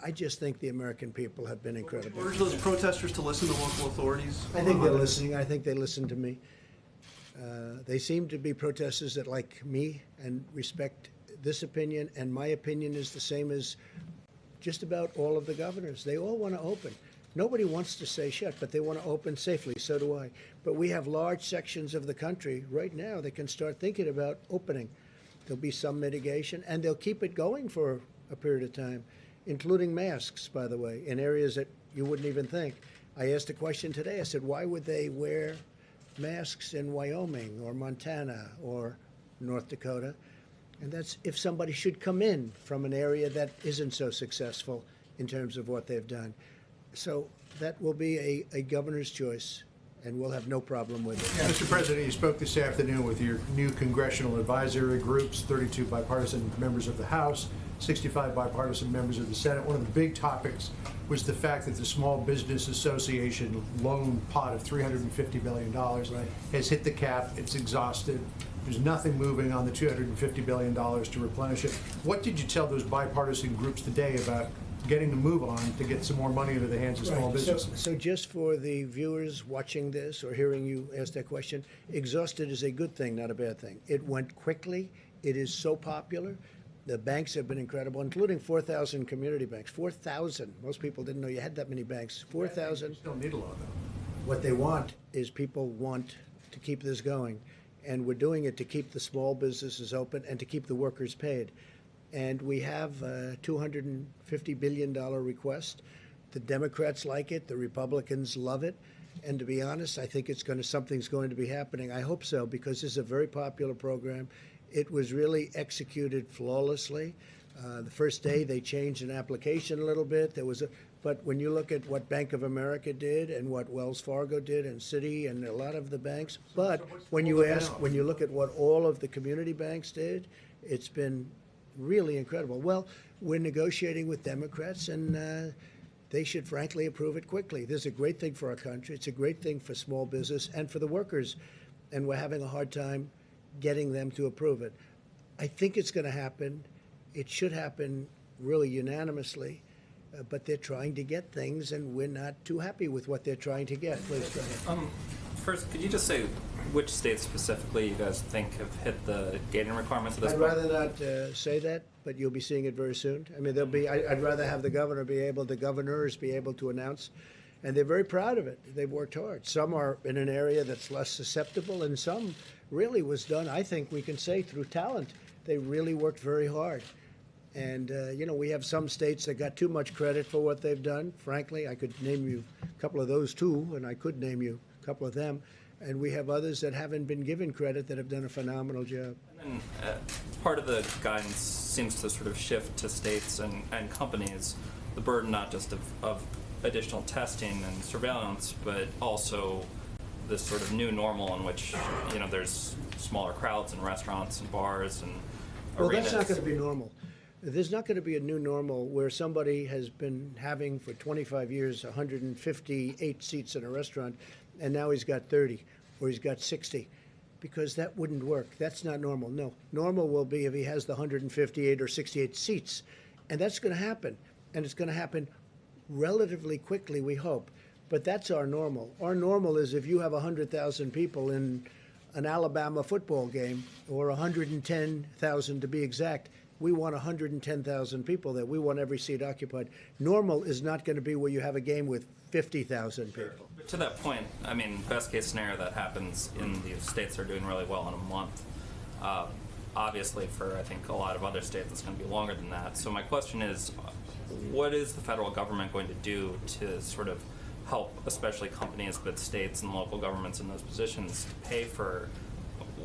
I just think the American people have been incredible. Urge those protesters to listen to local authorities? I think they're listening. I think they listen to me. They seem to be protesters that like me and respect this opinion, and my opinion is the same as just about all of the governors. They all want to open. Nobody wants to stay shut, but they want to open safely. So do I. But we have large sections of the country right now that can start thinking about opening. There'll be some mitigation, and they'll keep it going for a period of time, including masks, by the way, in areas that you wouldn't even think. I asked a question today. I said, why would they wear masks in Wyoming or Montana or North Dakota? And that's if somebody should come in from an area that isn't so successful in terms of what they've done. So that will be a governor's choice, and we'll have no problem with it. Mr. President, you spoke this afternoon with your new congressional advisory groups, 32 bipartisan members of the House, 65 bipartisan members of the Senate. One of the big topics was the fact that the Small Business Association loan pot of $350 billion has hit the cap. It's exhausted. There's nothing moving on the $250 billion to replenish it. What did you tell those bipartisan groups today about getting the move on to get some more money into the hands of small businesses? So just for the viewers watching this or hearing you ask that question, exhausted is a good thing, not a bad thing. It went quickly. It is so popular. The banks have been incredible, including 4,000 community banks. 4,000. Most people didn't know you had that many banks. 4,000. Don't need a lot, though. What they want is people want to keep this going. And we're doing it to keep the small businesses open and to keep the workers paid. And we have a $250 billion request. The Democrats like it. The Republicans love it. And to be honest, I think something's going to be happening. I hope so, because this is a very popular program. It was really executed flawlessly. The first day they changed an application a little bit. But when you look at what Bank of America did and what Wells Fargo did and Citi and a lot of the banks, but when you look at what all of the community banks did, it's been really incredible. Well, we're negotiating with Democrats, and they should frankly approve it quickly. This is a great thing for our country. It's a great thing for small business and for the workers, and we're having a hard time getting them to approve it. I think it's going to happen. It should happen really unanimously, but they're trying to get things, and we're not too happy with what they're trying to get. Please go ahead. First, could you just say which states specifically you guys think have hit the gating requirements at this I'd point? rather not say that, but you'll be seeing it very soon. I mean, I'd rather have the governors be able to announce, and they're very proud of it. They've worked hard. Some are in an area that's less susceptible, and some really was done, I think we can say, through talent. They really worked very hard. And, we have some states that got too much credit for what they've done. Frankly, I could name you a couple of those too, and I could name you a couple of them. And we have others that haven't been given credit that have done a phenomenal job. And part of the guidance seems to sort of shift to states and companies the burden not just of additional testing and surveillance, but also this sort of new normal in which, there's smaller crowds in restaurants and bars and Well, arenas. that's not going to be normal. There's not going to be a new normal where somebody has been having for 25 years 158 seats in a restaurant, and now he's got 30 or he's got 60, because that wouldn't work. That's not normal. No, normal will be if he has the 158 or 68 seats, and that's going to happen, and it's going to happen relatively quickly, we hope. But that's our normal. Our normal is if you have 100,000 people in an Alabama football game, or 110,000 to be exact. We want 110,000 people there. We want every seat occupied. Normal is not going to be where you have a game with 50,000 people. But to that point, I mean, best case scenario that happens in the states that are doing really well in a month. Obviously, for I think a lot of other states, it's going to be longer than that. So my question is, what is the federal government going to do to sort of help, especially companies, but states and local governments in those positions, to pay for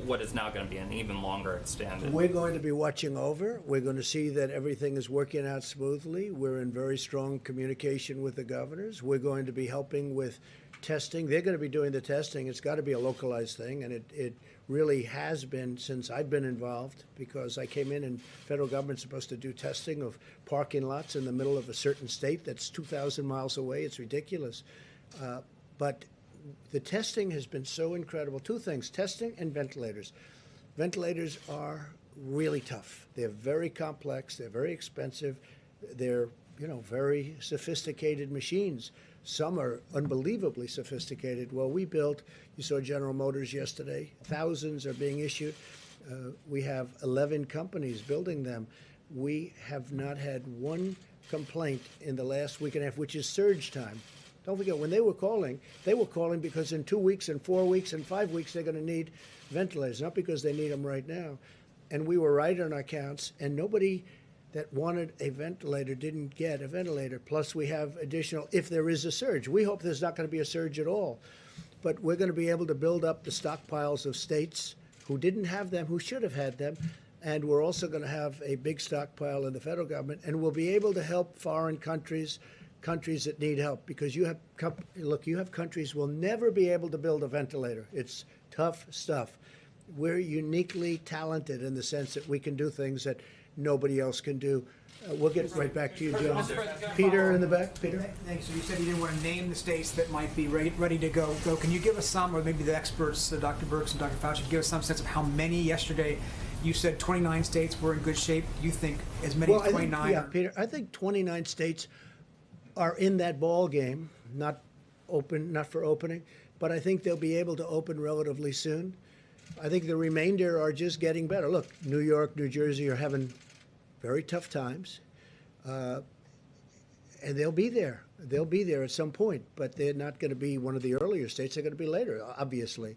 what is now going to be an even longer extended? We're going to be watching over. We're going to see that everything is working out smoothly. We're in very strong communication with the governors. We're going to be helping with testing. They're going to be doing the testing. It's got to be a localized thing, and it really has been since I've been involved, because I came in and federal government's supposed to do testing of parking lots in the middle of a certain state that's 2,000 miles away. It's ridiculous. But the testing has been so incredible. Two things, testing and ventilators. Ventilators are really tough. They're very complex. They're very expensive. They're, very sophisticated machines. Some are unbelievably sophisticated. Well, we built, you saw General Motors yesterday, thousands are being issued. We have 11 companies building them. We have not had one complaint in the last week and a half, which is surge time. Don't forget, when they were calling because in 2 weeks and 4 weeks and 5 weeks they're going to need ventilators, not because they need them right now. And we were right on our counts, and nobody that wanted a ventilator didn't get a ventilator. Plus, we have additional, if there is a surge. We hope there's not going to be a surge at all. But we're going to be able to build up the stockpiles of states who didn't have them, who should have had them. And we're also going to have a big stockpile in the federal government. And we'll be able to help foreign countries that need help. Because you have countries will never be able to build a ventilator. It's tough stuff. We're uniquely talented in the sense that we can do things that nobody else can do. We'll get right back to you, John. Peter in the back. Peter? Thanks. So you said you didn't want to name the states that might be ready to go. Can you give us some, or maybe the experts, Dr. Birx and Dr. Fauci, give us some sense of how many yesterday? You said 29 states were in good shape. Do you think as many as 29? Yeah, Peter, I think 29 states are in that ball game, not for opening, but I think they'll be able to open relatively soon. I think the remainder are just getting better. Look, New York, New Jersey are having very tough times, and they'll be there. They'll be there at some point, but they're not going to be one of the earlier states. They're going to be later, obviously.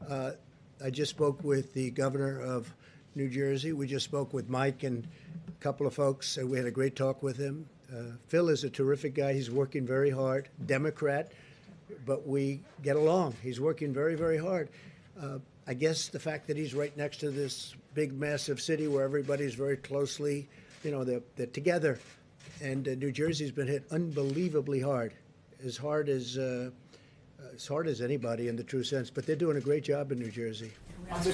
I just spoke with the governor of New Jersey. We just spoke with Mike and a couple of folks, and we had a great talk with him. Phil is a terrific guy. He's working very hard, Democrat, but we get along. He's working very, very hard. I guess the fact that he's right next to this big, massive city where everybody's very closely, they're together. And New Jersey's been hit unbelievably hard as hard as anybody in the true sense. But they're doing a great job in New Jersey.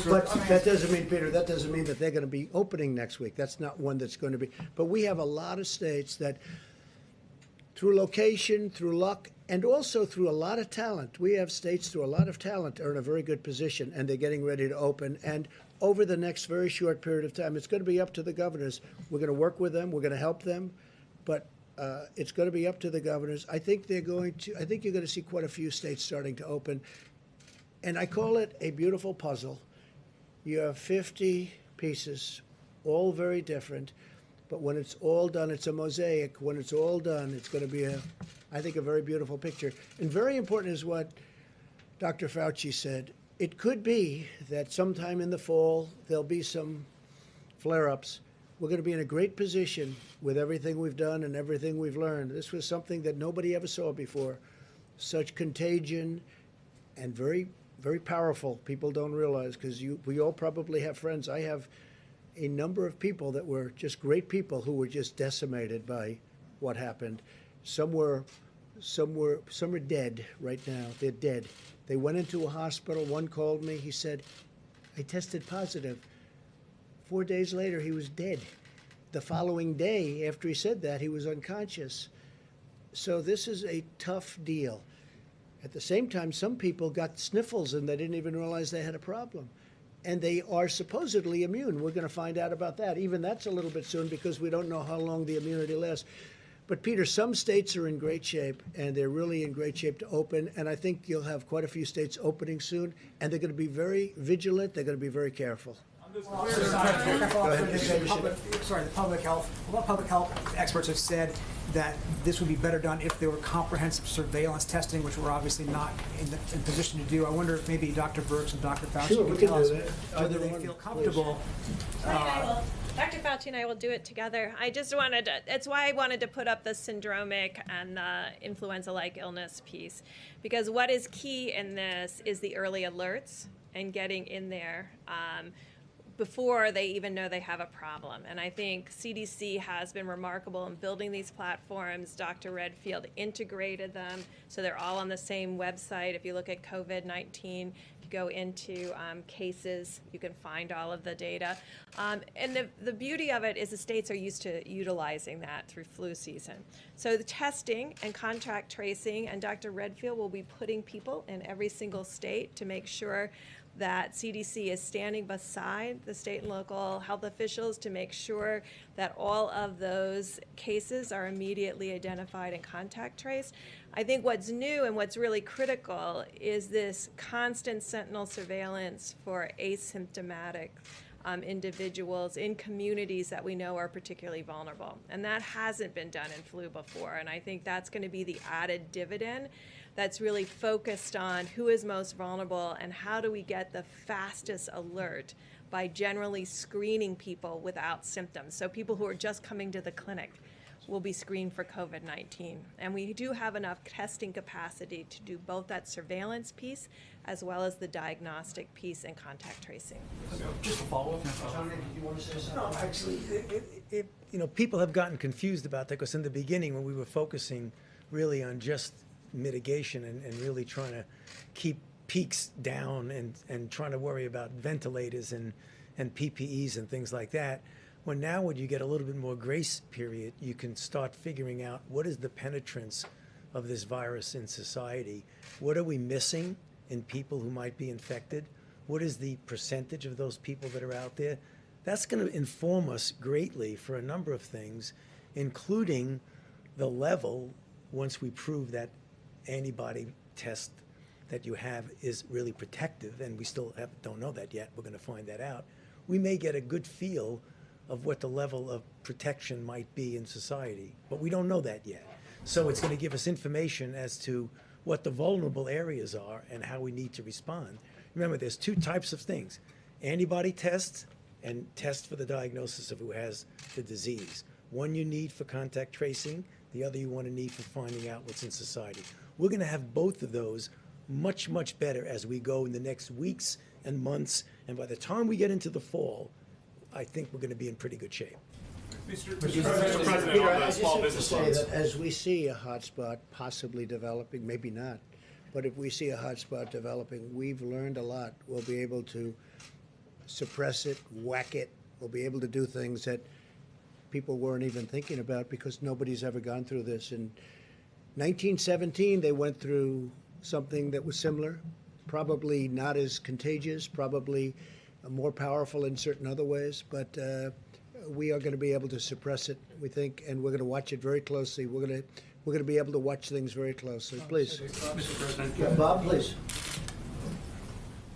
But that doesn't mean, Peter, that doesn't mean that they're going to be opening next week. That's not one that's going to be. But we have a lot of states that, through location, through luck, and also through a lot of talent, we have states through a lot of talent are in a very good position, and they're getting ready to open. And over the next very short period of time, it's going to be up to the governors. We're going to work with them. We're going to help them. But it's going to be up to the governors. I think you're going to see quite a few states starting to open. And I call it a beautiful puzzle. You have 50 pieces, all very different. But when it's all done, it's a mosaic. When it's all done, it's going to be I think, a very beautiful picture. And very important is what Dr. Fauci said. It could be that sometime in the fall, there'll be some flare-ups. We're going to be in a great position with everything we've done and everything we've learned. This was something that nobody ever saw before. Such contagion and very, very powerful. People don't realize, because we all probably have friends. I have a number of people that were just great people who were just decimated by what happened. Some are dead right now. They're dead. They went into a hospital. One called me. He said, I tested positive. 4 days later, he was dead. The following day, after he said that, he was unconscious. So this is a tough deal. At the same time, some people got sniffles and they didn't even realize they had a problem. And they are supposedly immune. We're going to find out about that. Even that's a little bit soon, because we don't know how long the immunity lasts. But, Peter, some states are in great shape, and they're really in great shape to open. And I think you'll have quite a few states opening soon, and they're going to be very vigilant. They're going to be very careful. The public health experts have said that this would be better done if there were comprehensive surveillance testing, which we're obviously not in position to do. I wonder if maybe Dr. Birx and Dr. Fauci could tell us whether they feel comfortable. Dr. Fauci and I will do it together. It's why I wanted to put up the syndromic and the influenza-like illness piece, because what is key in this is the early alerts and getting in there before they even know they have a problem. And I think CDC has been remarkable in building these platforms. Dr. Redfield integrated them, so they're all on the same website. If you look at COVID-19, if you go into cases, you can find all of the data. And the beauty of it is the states are used to utilizing that through flu season. So the testing and contact tracing, and Dr. Redfield will be putting people in every single state to make sure that CDC is standing beside the state and local health officials to make sure that all of those cases are immediately identified and contact traced. I think what's new and what's really critical is this constant sentinel surveillance for asymptomatic individuals in communities that we know are particularly vulnerable. And that hasn't been done in flu before. And I think that's going to be the added dividend that's really focused on who is most vulnerable and how do we get the fastest alert by generally screening people without symptoms. So people who are just coming to the clinic will be screened for COVID-19. And we do have enough testing capacity to do both that surveillance piece as well as the diagnostic piece and contact tracing. Just a follow-up. No, actually, people have gotten confused about that because in the beginning when we were focusing really on just mitigation and really trying to keep peaks down and trying to worry about ventilators and PPEs and things like that, when you get a little bit more grace period, you can start figuring out what is the penetrance of this virus in society. What are we missing in people who might be infected? What is the percentage of those people that are out there? That's going to inform us greatly for a number of things, including the level, once we prove that antibody test that you have is really protective, and we still don't know that yet. We're going to find that out. We may get a good feel of what the level of protection might be in society, but we don't know that yet. So it's going to give us information as to what the vulnerable areas are and how we need to respond. Remember, there's two types of things: antibody tests and tests for the diagnosis of who has the disease. One you need for contact tracing, the other you want to need for finding out what's in society. We're going to have both of those much, much better as we go in the next weeks and months, and by the time we get into the fall, I think we're going to be in pretty good shape. Mr. Peter, President, on I the just small have to business say loans. that as we see a hotspot possibly developing, maybe not, but if we see a hotspot developing, we've learned a lot. We'll be able to suppress it, whack it. We'll be able to do things that people weren't even thinking about because nobody's ever gone through this. In 1917, they went through something that was similar, probably not as contagious, probably more powerful in certain other ways, but we are going to be able to suppress it, we think, and we're going to watch it very closely. We're going to be able to watch things very closely. Please. Mr. President. Yeah, Bob, please.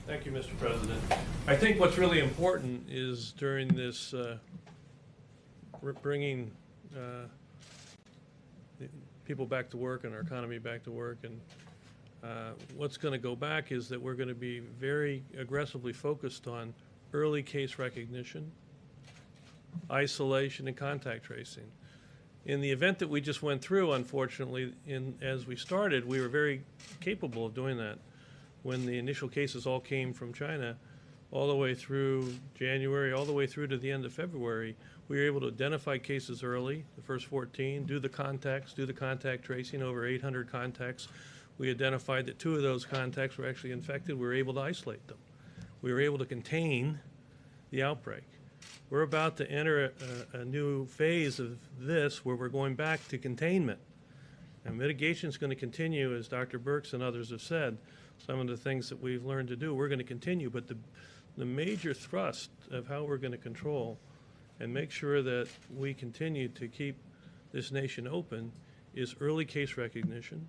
Thank you, Mr. President. I think what's really important is during this bringing people back to work and our economy back to work, and what's going to go back is that we're going to be very aggressively focused on early case recognition, isolation, and contact tracing. In the event that we just went through, unfortunately, as we started, we were very capable of doing that. When the initial cases all came from China, all the way through January, all the way through to the end of February, we were able to identify cases early, the first 14, do the contact tracing, over 800 contacts. We identified that 2 of those contacts were actually infected. We were able to isolate them. We were able to contain the outbreak. We're about to enter a new phase of this where we're going back to containment. And mitigation is going to continue, as Dr. Birx and others have said. Some of the things that we've learned to do, we're going to continue. But the major thrust of how we're going to control and make sure that we continue to keep this nation open is early case recognition,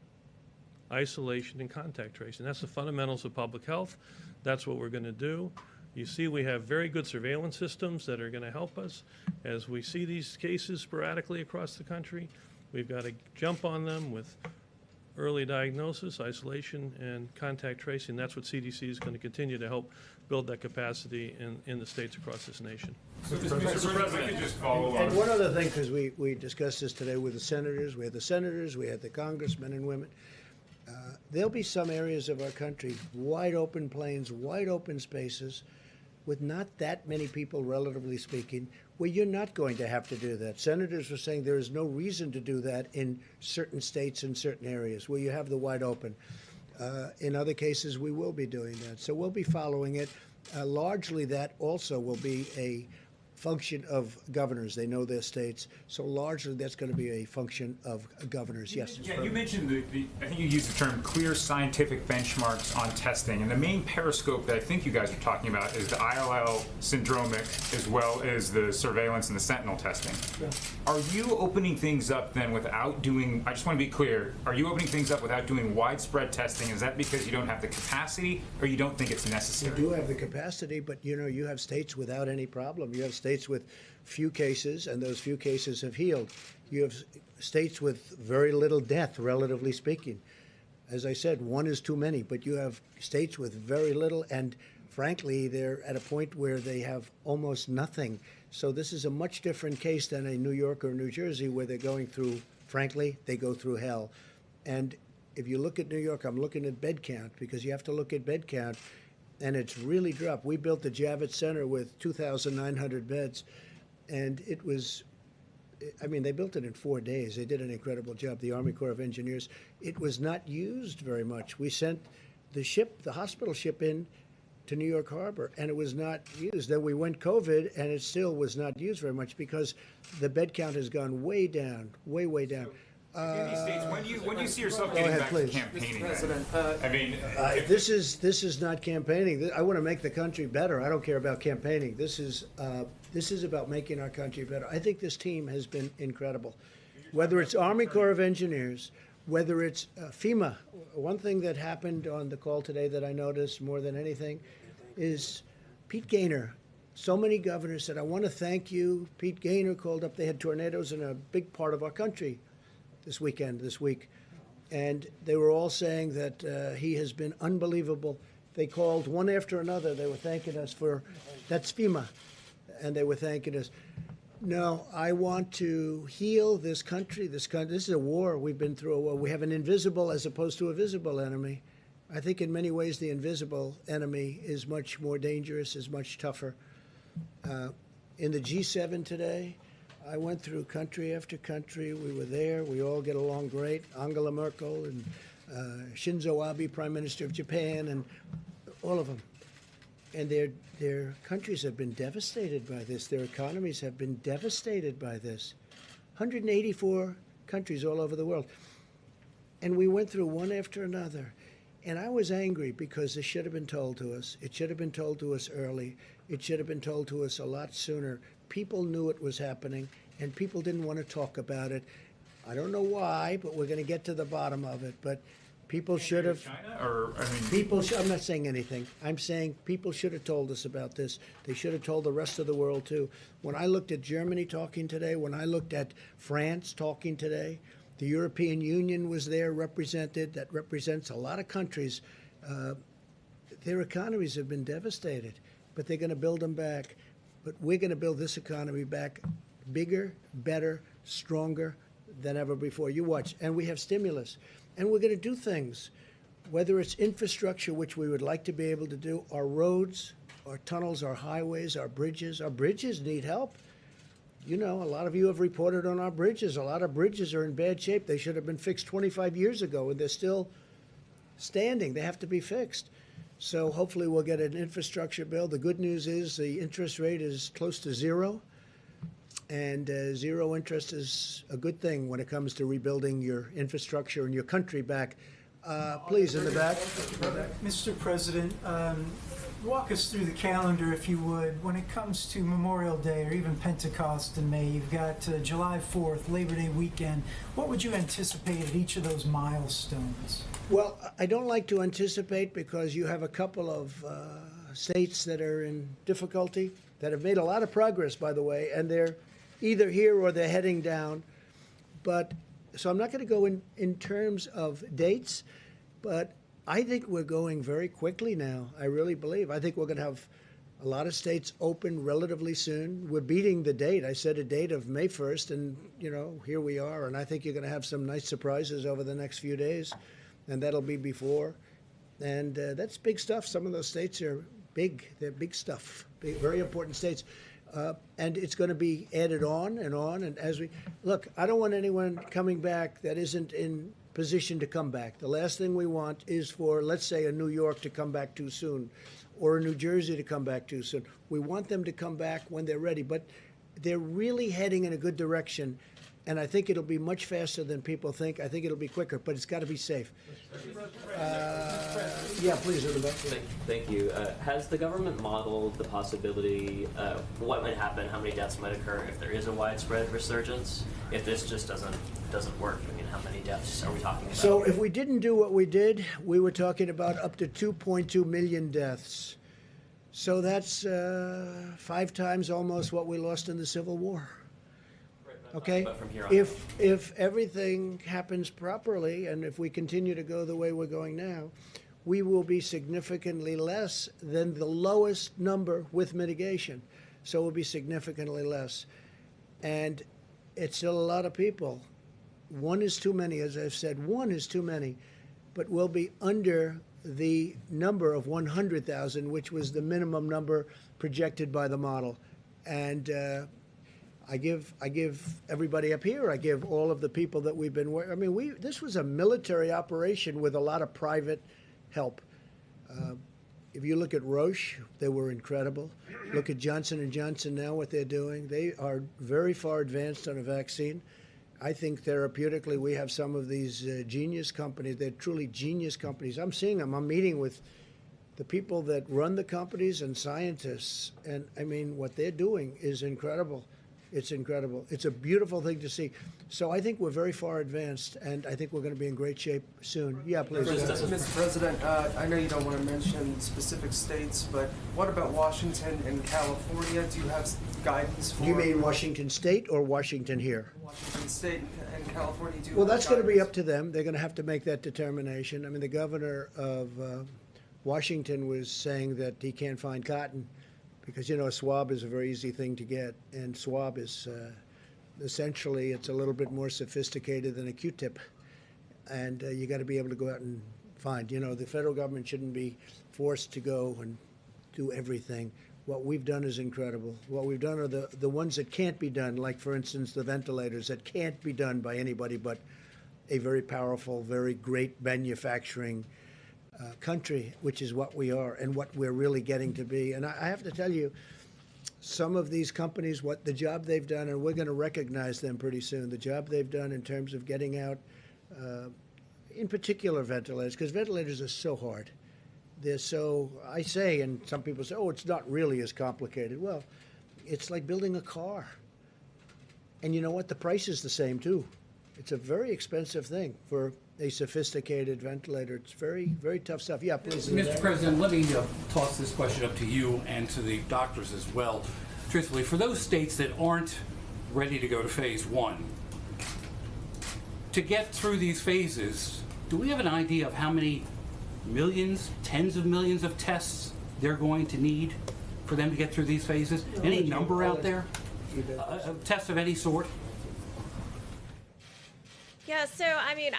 isolation, and contact tracing. That's the fundamentals of public health. That's what we're going to do. You see, we have very good surveillance systems that are going to help us. As we see these cases sporadically across the country, we've got to jump on them with early diagnosis, isolation, and contact tracing. That's what CDC is going to continue to help build that capacity in the states across this nation. Mr. President, I could just follow on. And one other thing, because we discussed this today with the senators, we had the congressmen and women. There'll be some areas of our country, wide open plains, wide open spaces, with not that many people, relatively speaking, where you're not going to have to do that. Senators were saying there is no reason to do that in certain states and certain areas where you have the wide open. In other cases, we will be doing that. So we'll be following it. Largely, that also will be a function of governors. They know their states. So largely, that's going to be a function of governors. Yes. Yeah, you mentioned I think you used the term clear scientific benchmarks on testing. And the main periscope that I think you guys are talking about is the ILL syndromic as well as the surveillance and the sentinel testing. Yeah. Are you opening things up then without doing, I just want to be clear, are you opening things up without doing widespread testing? Is that because you don't have the capacity or you don't think it's necessary? We do have the capacity, but you have states without any problem. You have states with few cases, and those few cases have healed. You have states with very little death, relatively speaking. As I said, one is too many, but you have states with very little, and frankly, they're at a point where they have almost nothing. So this is a much different case than a New York or New Jersey, where they're going through, frankly, they go through hell. And if you look at New York, I'm looking at bed count, because you have to look at bed count, and it's really dropped. We built the Javits Center with 2,900 beds, and it was, I mean, they built it in 4 days. They did an incredible job, the Army Corps of Engineers. It was not used very much. We sent the hospital ship in to New York Harbor, and it was not used. Then we went COVID, and it still was not used very much because the bed count has gone way down, way down. In these states, when do you see yourself Go getting ahead, back please. to campaigning? Mr. President, I mean, This is not campaigning. I want to make the country better. I don't care about campaigning. This is about making our country better. I think this team has been incredible. Whether it's Army Corps of Engineers, whether it's FEMA. One thing that happened on the call today that I noticed more than anything is Pete Gaynor. So many governors said, I want to thank you. Pete Gaynor called up. They had tornadoes in a big part of our country this week. And they were all saying that he has been unbelievable. They called one after another. They were thanking us for, that's FEMA, and they were thanking us. No, I want to heal this country. This is a war. We've been through a war. We have an invisible as opposed to a visible enemy. I think in many ways the invisible enemy is much more dangerous, is much tougher. In the G7 today, I went through country after country. We were there. We all get along great. Angela Merkel and Shinzo Abe, Prime Minister of Japan, and all of them. And their countries have been devastated by this. Their economies have been devastated by this. 184 countries all over the world. And we went through one after another. And I was angry because it should have been told to us. It should have been told to us early. It should have been told to us a lot sooner. People knew it was happening, and people didn't want to talk about it. I don't know why, but we're going to get to the bottom of it. But people should have. China, or I mean, I'm not saying anything. I'm saying people should have told us about this. They should have told the rest of the world too. When I looked at Germany talking today, when I looked at France talking today, the European Union was there represented. That represents a lot of countries. Their economies have been devastated, but they're going to build them back. But we're going to build this economy back bigger, better, stronger than ever before. You watch. And we have stimulus. And we're going to do things, whether it's infrastructure, which we would like to be able to do, our roads, our tunnels, our highways, our bridges. Our bridges need help. You know, a lot of you have reported on our bridges. A lot of bridges are in bad shape. They should have been fixed 25 years ago, and they're still standing. They have to be fixed. So hopefully we'll get an infrastructure bill. The good news is the interest rate is close to zero, and zero interest is a good thing when it comes to rebuilding your infrastructure and your country back. Please, in the back. Mr. President, walk us through the calendar, if you would. When it comes to Memorial Day or even Pentecost in May, you've got July 4th, Labor Day weekend. What would you anticipate at each of those milestones? Well, I don't like to anticipate because you have a couple of states that are in difficulty, that have made a lot of progress, by the way, and they're either here or they're heading down. But so I'm not going to go in terms of dates, but I think we're going very quickly now. I really believe. I think we're going to have a lot of states open relatively soon. We're beating the date. I said a date of May 1st, and, you know, here we are. And I think you're going to have some nice surprises over the next few days, and that'll be before. And that's big stuff. Some of those states are big. They're big stuff. Big, very important states. And it's going to be added on. And as we look, I don't want anyone coming back that isn't in position to come back. The last thing we want is for, let's say, a New York to come back too soon, or a New Jersey to come back too soon. We want them to come back when they're ready. But they're really heading in a good direction. And I think it'll be much faster than people think. I think it'll be quicker, but it's got to be safe. Yeah, please, Elizabeth. Thank you. Has the government modeled the possibility, what might happen, how many deaths might occur if there is a widespread resurgence? If this just doesn't work, I mean, how many deaths are we talking about? So if we didn't do what we did, we were talking about up to 2.2 million deaths. So that's 5 times almost what we lost in the Civil War. Okay, But from here on if everything happens properly, and if we continue to go the way we're going now, we will be significantly less than the lowest number with mitigation. So we'll be significantly less. And it's still a lot of people. 1 is too many, as I've said. 1 is too many. But we'll be under the number of 100,000, which was the minimum number projected by the model. And I give everybody up here, I give all of the people that we've been working. I mean, this was a military operation with a lot of private help. If you look at Roche, they were incredible. Look at Johnson & Johnson now, what they're doing. They are very far advanced on a vaccine. I think therapeutically we have some of these genius companies. They're truly genius companies. I'm seeing them. I'm meeting with the people that run the companies and scientists. And I mean, what they're doing is incredible. It's incredible. It's a beautiful thing to see. So I think we're very far advanced, and I think we're going to be in great shape soon. Yeah, please. Mr. President, I know you don't want to mention specific states, but what about Washington and California? Do you have guidance for? You mean Washington State or Washington here? Washington State and California? Do you Well, have that's going to be guidance? up to them. They're going to have to make that determination. I mean, the governor of Washington was saying that he can't find cotton because, you know, a swab is a very easy thing to get. And swab is essentially, it's a little bit more sophisticated than a Q-tip. And you got to be able to go out and find. You know, the federal government shouldn't be forced to go and do everything. What we've done is incredible. What we've done are the ones that can't be done, like, for instance, the ventilators that can't be done by anybody but a very powerful, very great manufacturing country, which is what we are and what we're really getting to be. And I have to tell you, some of these companies, what the job they've done, and we're going to recognize them pretty soon, the job they've done in terms of getting out, in particular ventilators, because ventilators are so hard. They're so, I say, and some people say, oh, it's not really as complicated. Well, it's like building a car. And you know what? The price is the same, too. It's a very expensive thing for a sophisticated ventilator. It's very, very tough stuff. Yeah, please. Mr. President, let me toss this question up to you and to the doctors as well. Truthfully, for those states that aren't ready to go to phase 1, to get through these phases, do we have an idea of how many millions, tens of millions of tests they're going to need for them to get through these phases? Any number out there? Tests of any sort? Yeah, so I mean,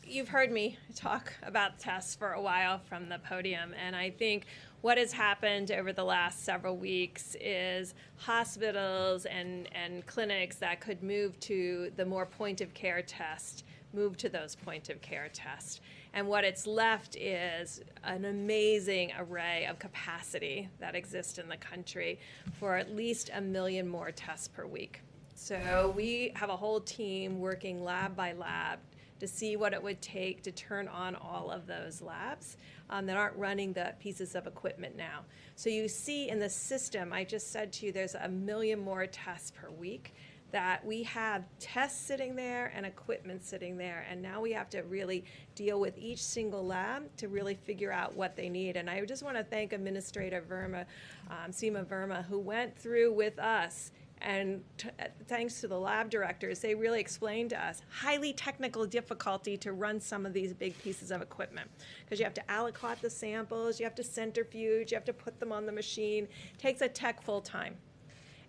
you've heard me talk about tests for a while from the podium, and I think what has happened over the last several weeks is hospitals and clinics that could move to the more point-of-care test, move to those point-of-care tests. And what it's left is an amazing array of capacity that exists in the country for at least 1 million more tests per week. So we have a whole team working lab by lab to see what it would take to turn on all of those labs that aren't running the pieces of equipment now. So you see in the system, I just said to you, there's 1 million more tests per week, that we have tests sitting there and equipment sitting there, and now we have to really deal with each single lab to really figure out what they need. And I just want to thank Administrator Verma, Seema Verma, who went through with us, and thanks to the lab directors, they really explained to us highly technical difficulty to run some of these big pieces of equipment, because you have to aliquot the samples, you have to centrifuge, you have to put them on the machine. It takes a tech full time.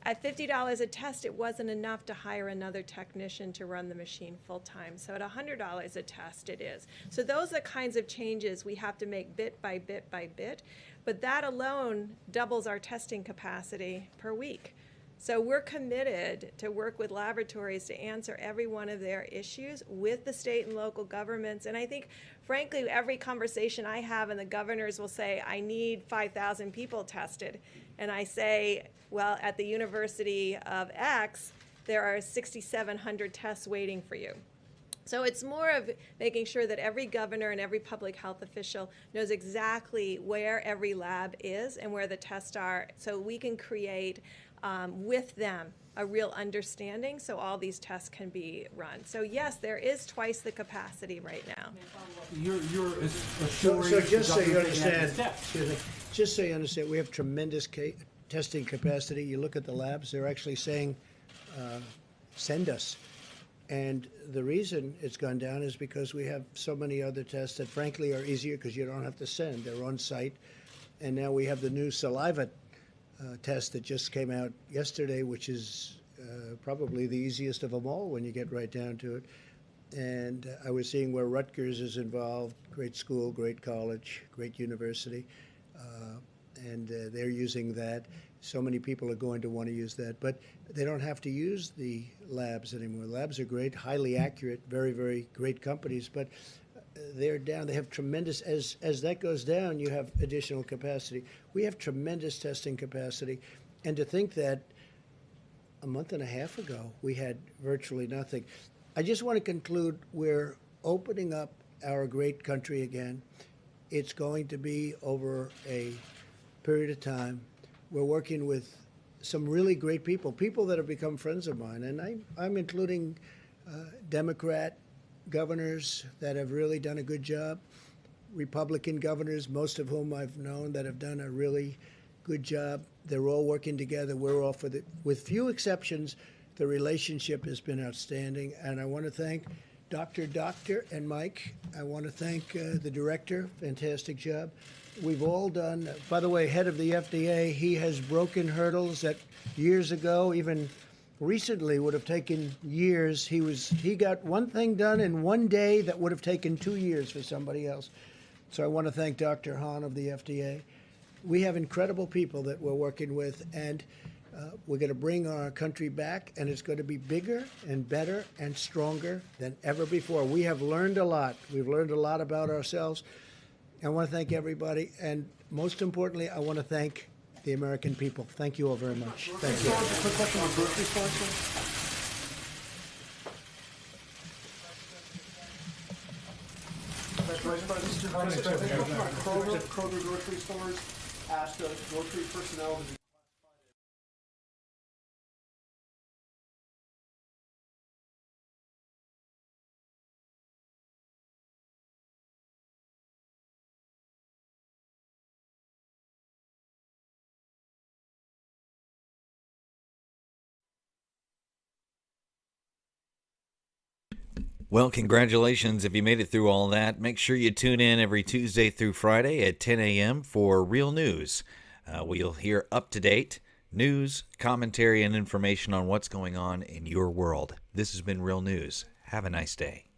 At $50 a test, it wasn't enough to hire another technician to run the machine full-time. So at $100 a test, it is. So those are the kinds of changes we have to make bit by bit by bit. But that alone doubles our testing capacity per week. So we're committed to work with laboratories to answer every one of their issues with the state and local governments. And I think, frankly, every conversation I have, and the governors will say, I need 5,000 people tested. And I say, well, at the University of X, there are 6,700 tests waiting for you. So it's more of making sure that every governor and every public health official knows exactly where every lab is and where the tests are, so we can create with them a real understanding so all these tests can be run. So yes, there is twice the capacity right now. You're So assuring just so you the government they have understand, the steps. excuse me, just so you understand, we have tremendous testing capacity. You look at the labs, they're actually saying, send us. And the reason it's gone down is because we have so many other tests that frankly are easier because you don't have to send. They're on site. And now we have the new saliva test that just came out yesterday, which is probably the easiest of them all when you get right down to it. And I was seeing where Rutgers is involved, great school, great college, great university, and they're using that. So many people are going to want to use that, but they don't have to use the labs anymore. Labs are great, highly accurate, very, very great companies, but they're down. They have tremendous, as that goes down, you have additional capacity. We have tremendous testing capacity. And to think that a month and a half ago, we had virtually nothing. I just want to conclude, we're opening up our great country again. It's going to be over a period of time. We're working with some really great people, people that have become friends of mine. And I'm including Democrat governors that have really done a good job, Republican governors, most of whom I've known that have done a really good job. They're all working together. We're all for with few exceptions, the relationship has been outstanding. And I want to thank Dr. and Mike. I want to thank the director, fantastic job. We've all done, by the way, head of the FDA, he has broken hurdles that years ago, even recently, would have taken years. He got one thing done in one day that would have taken 2 years for somebody else. So I want to thank Dr. Hahn of the FDA. We have incredible people that we're working with, and we're going to bring our country back, and it's going to be bigger and better and stronger than ever before. We have learned a lot. We've learned a lot about ourselves. I want to thank everybody, and most importantly, I want to thank the American people. Thank you all very much. Thank you. Quick question on grocery stores. Vice President, Kroger grocery stores asked grocery personnel to be Well, congratulations if you made it through all that. Make sure you tune in every Tuesday through Friday at 10 a.m. for Real News. We'll hear up-to-date news, commentary, and information on what's going on in your world. This has been Real News. Have a nice day.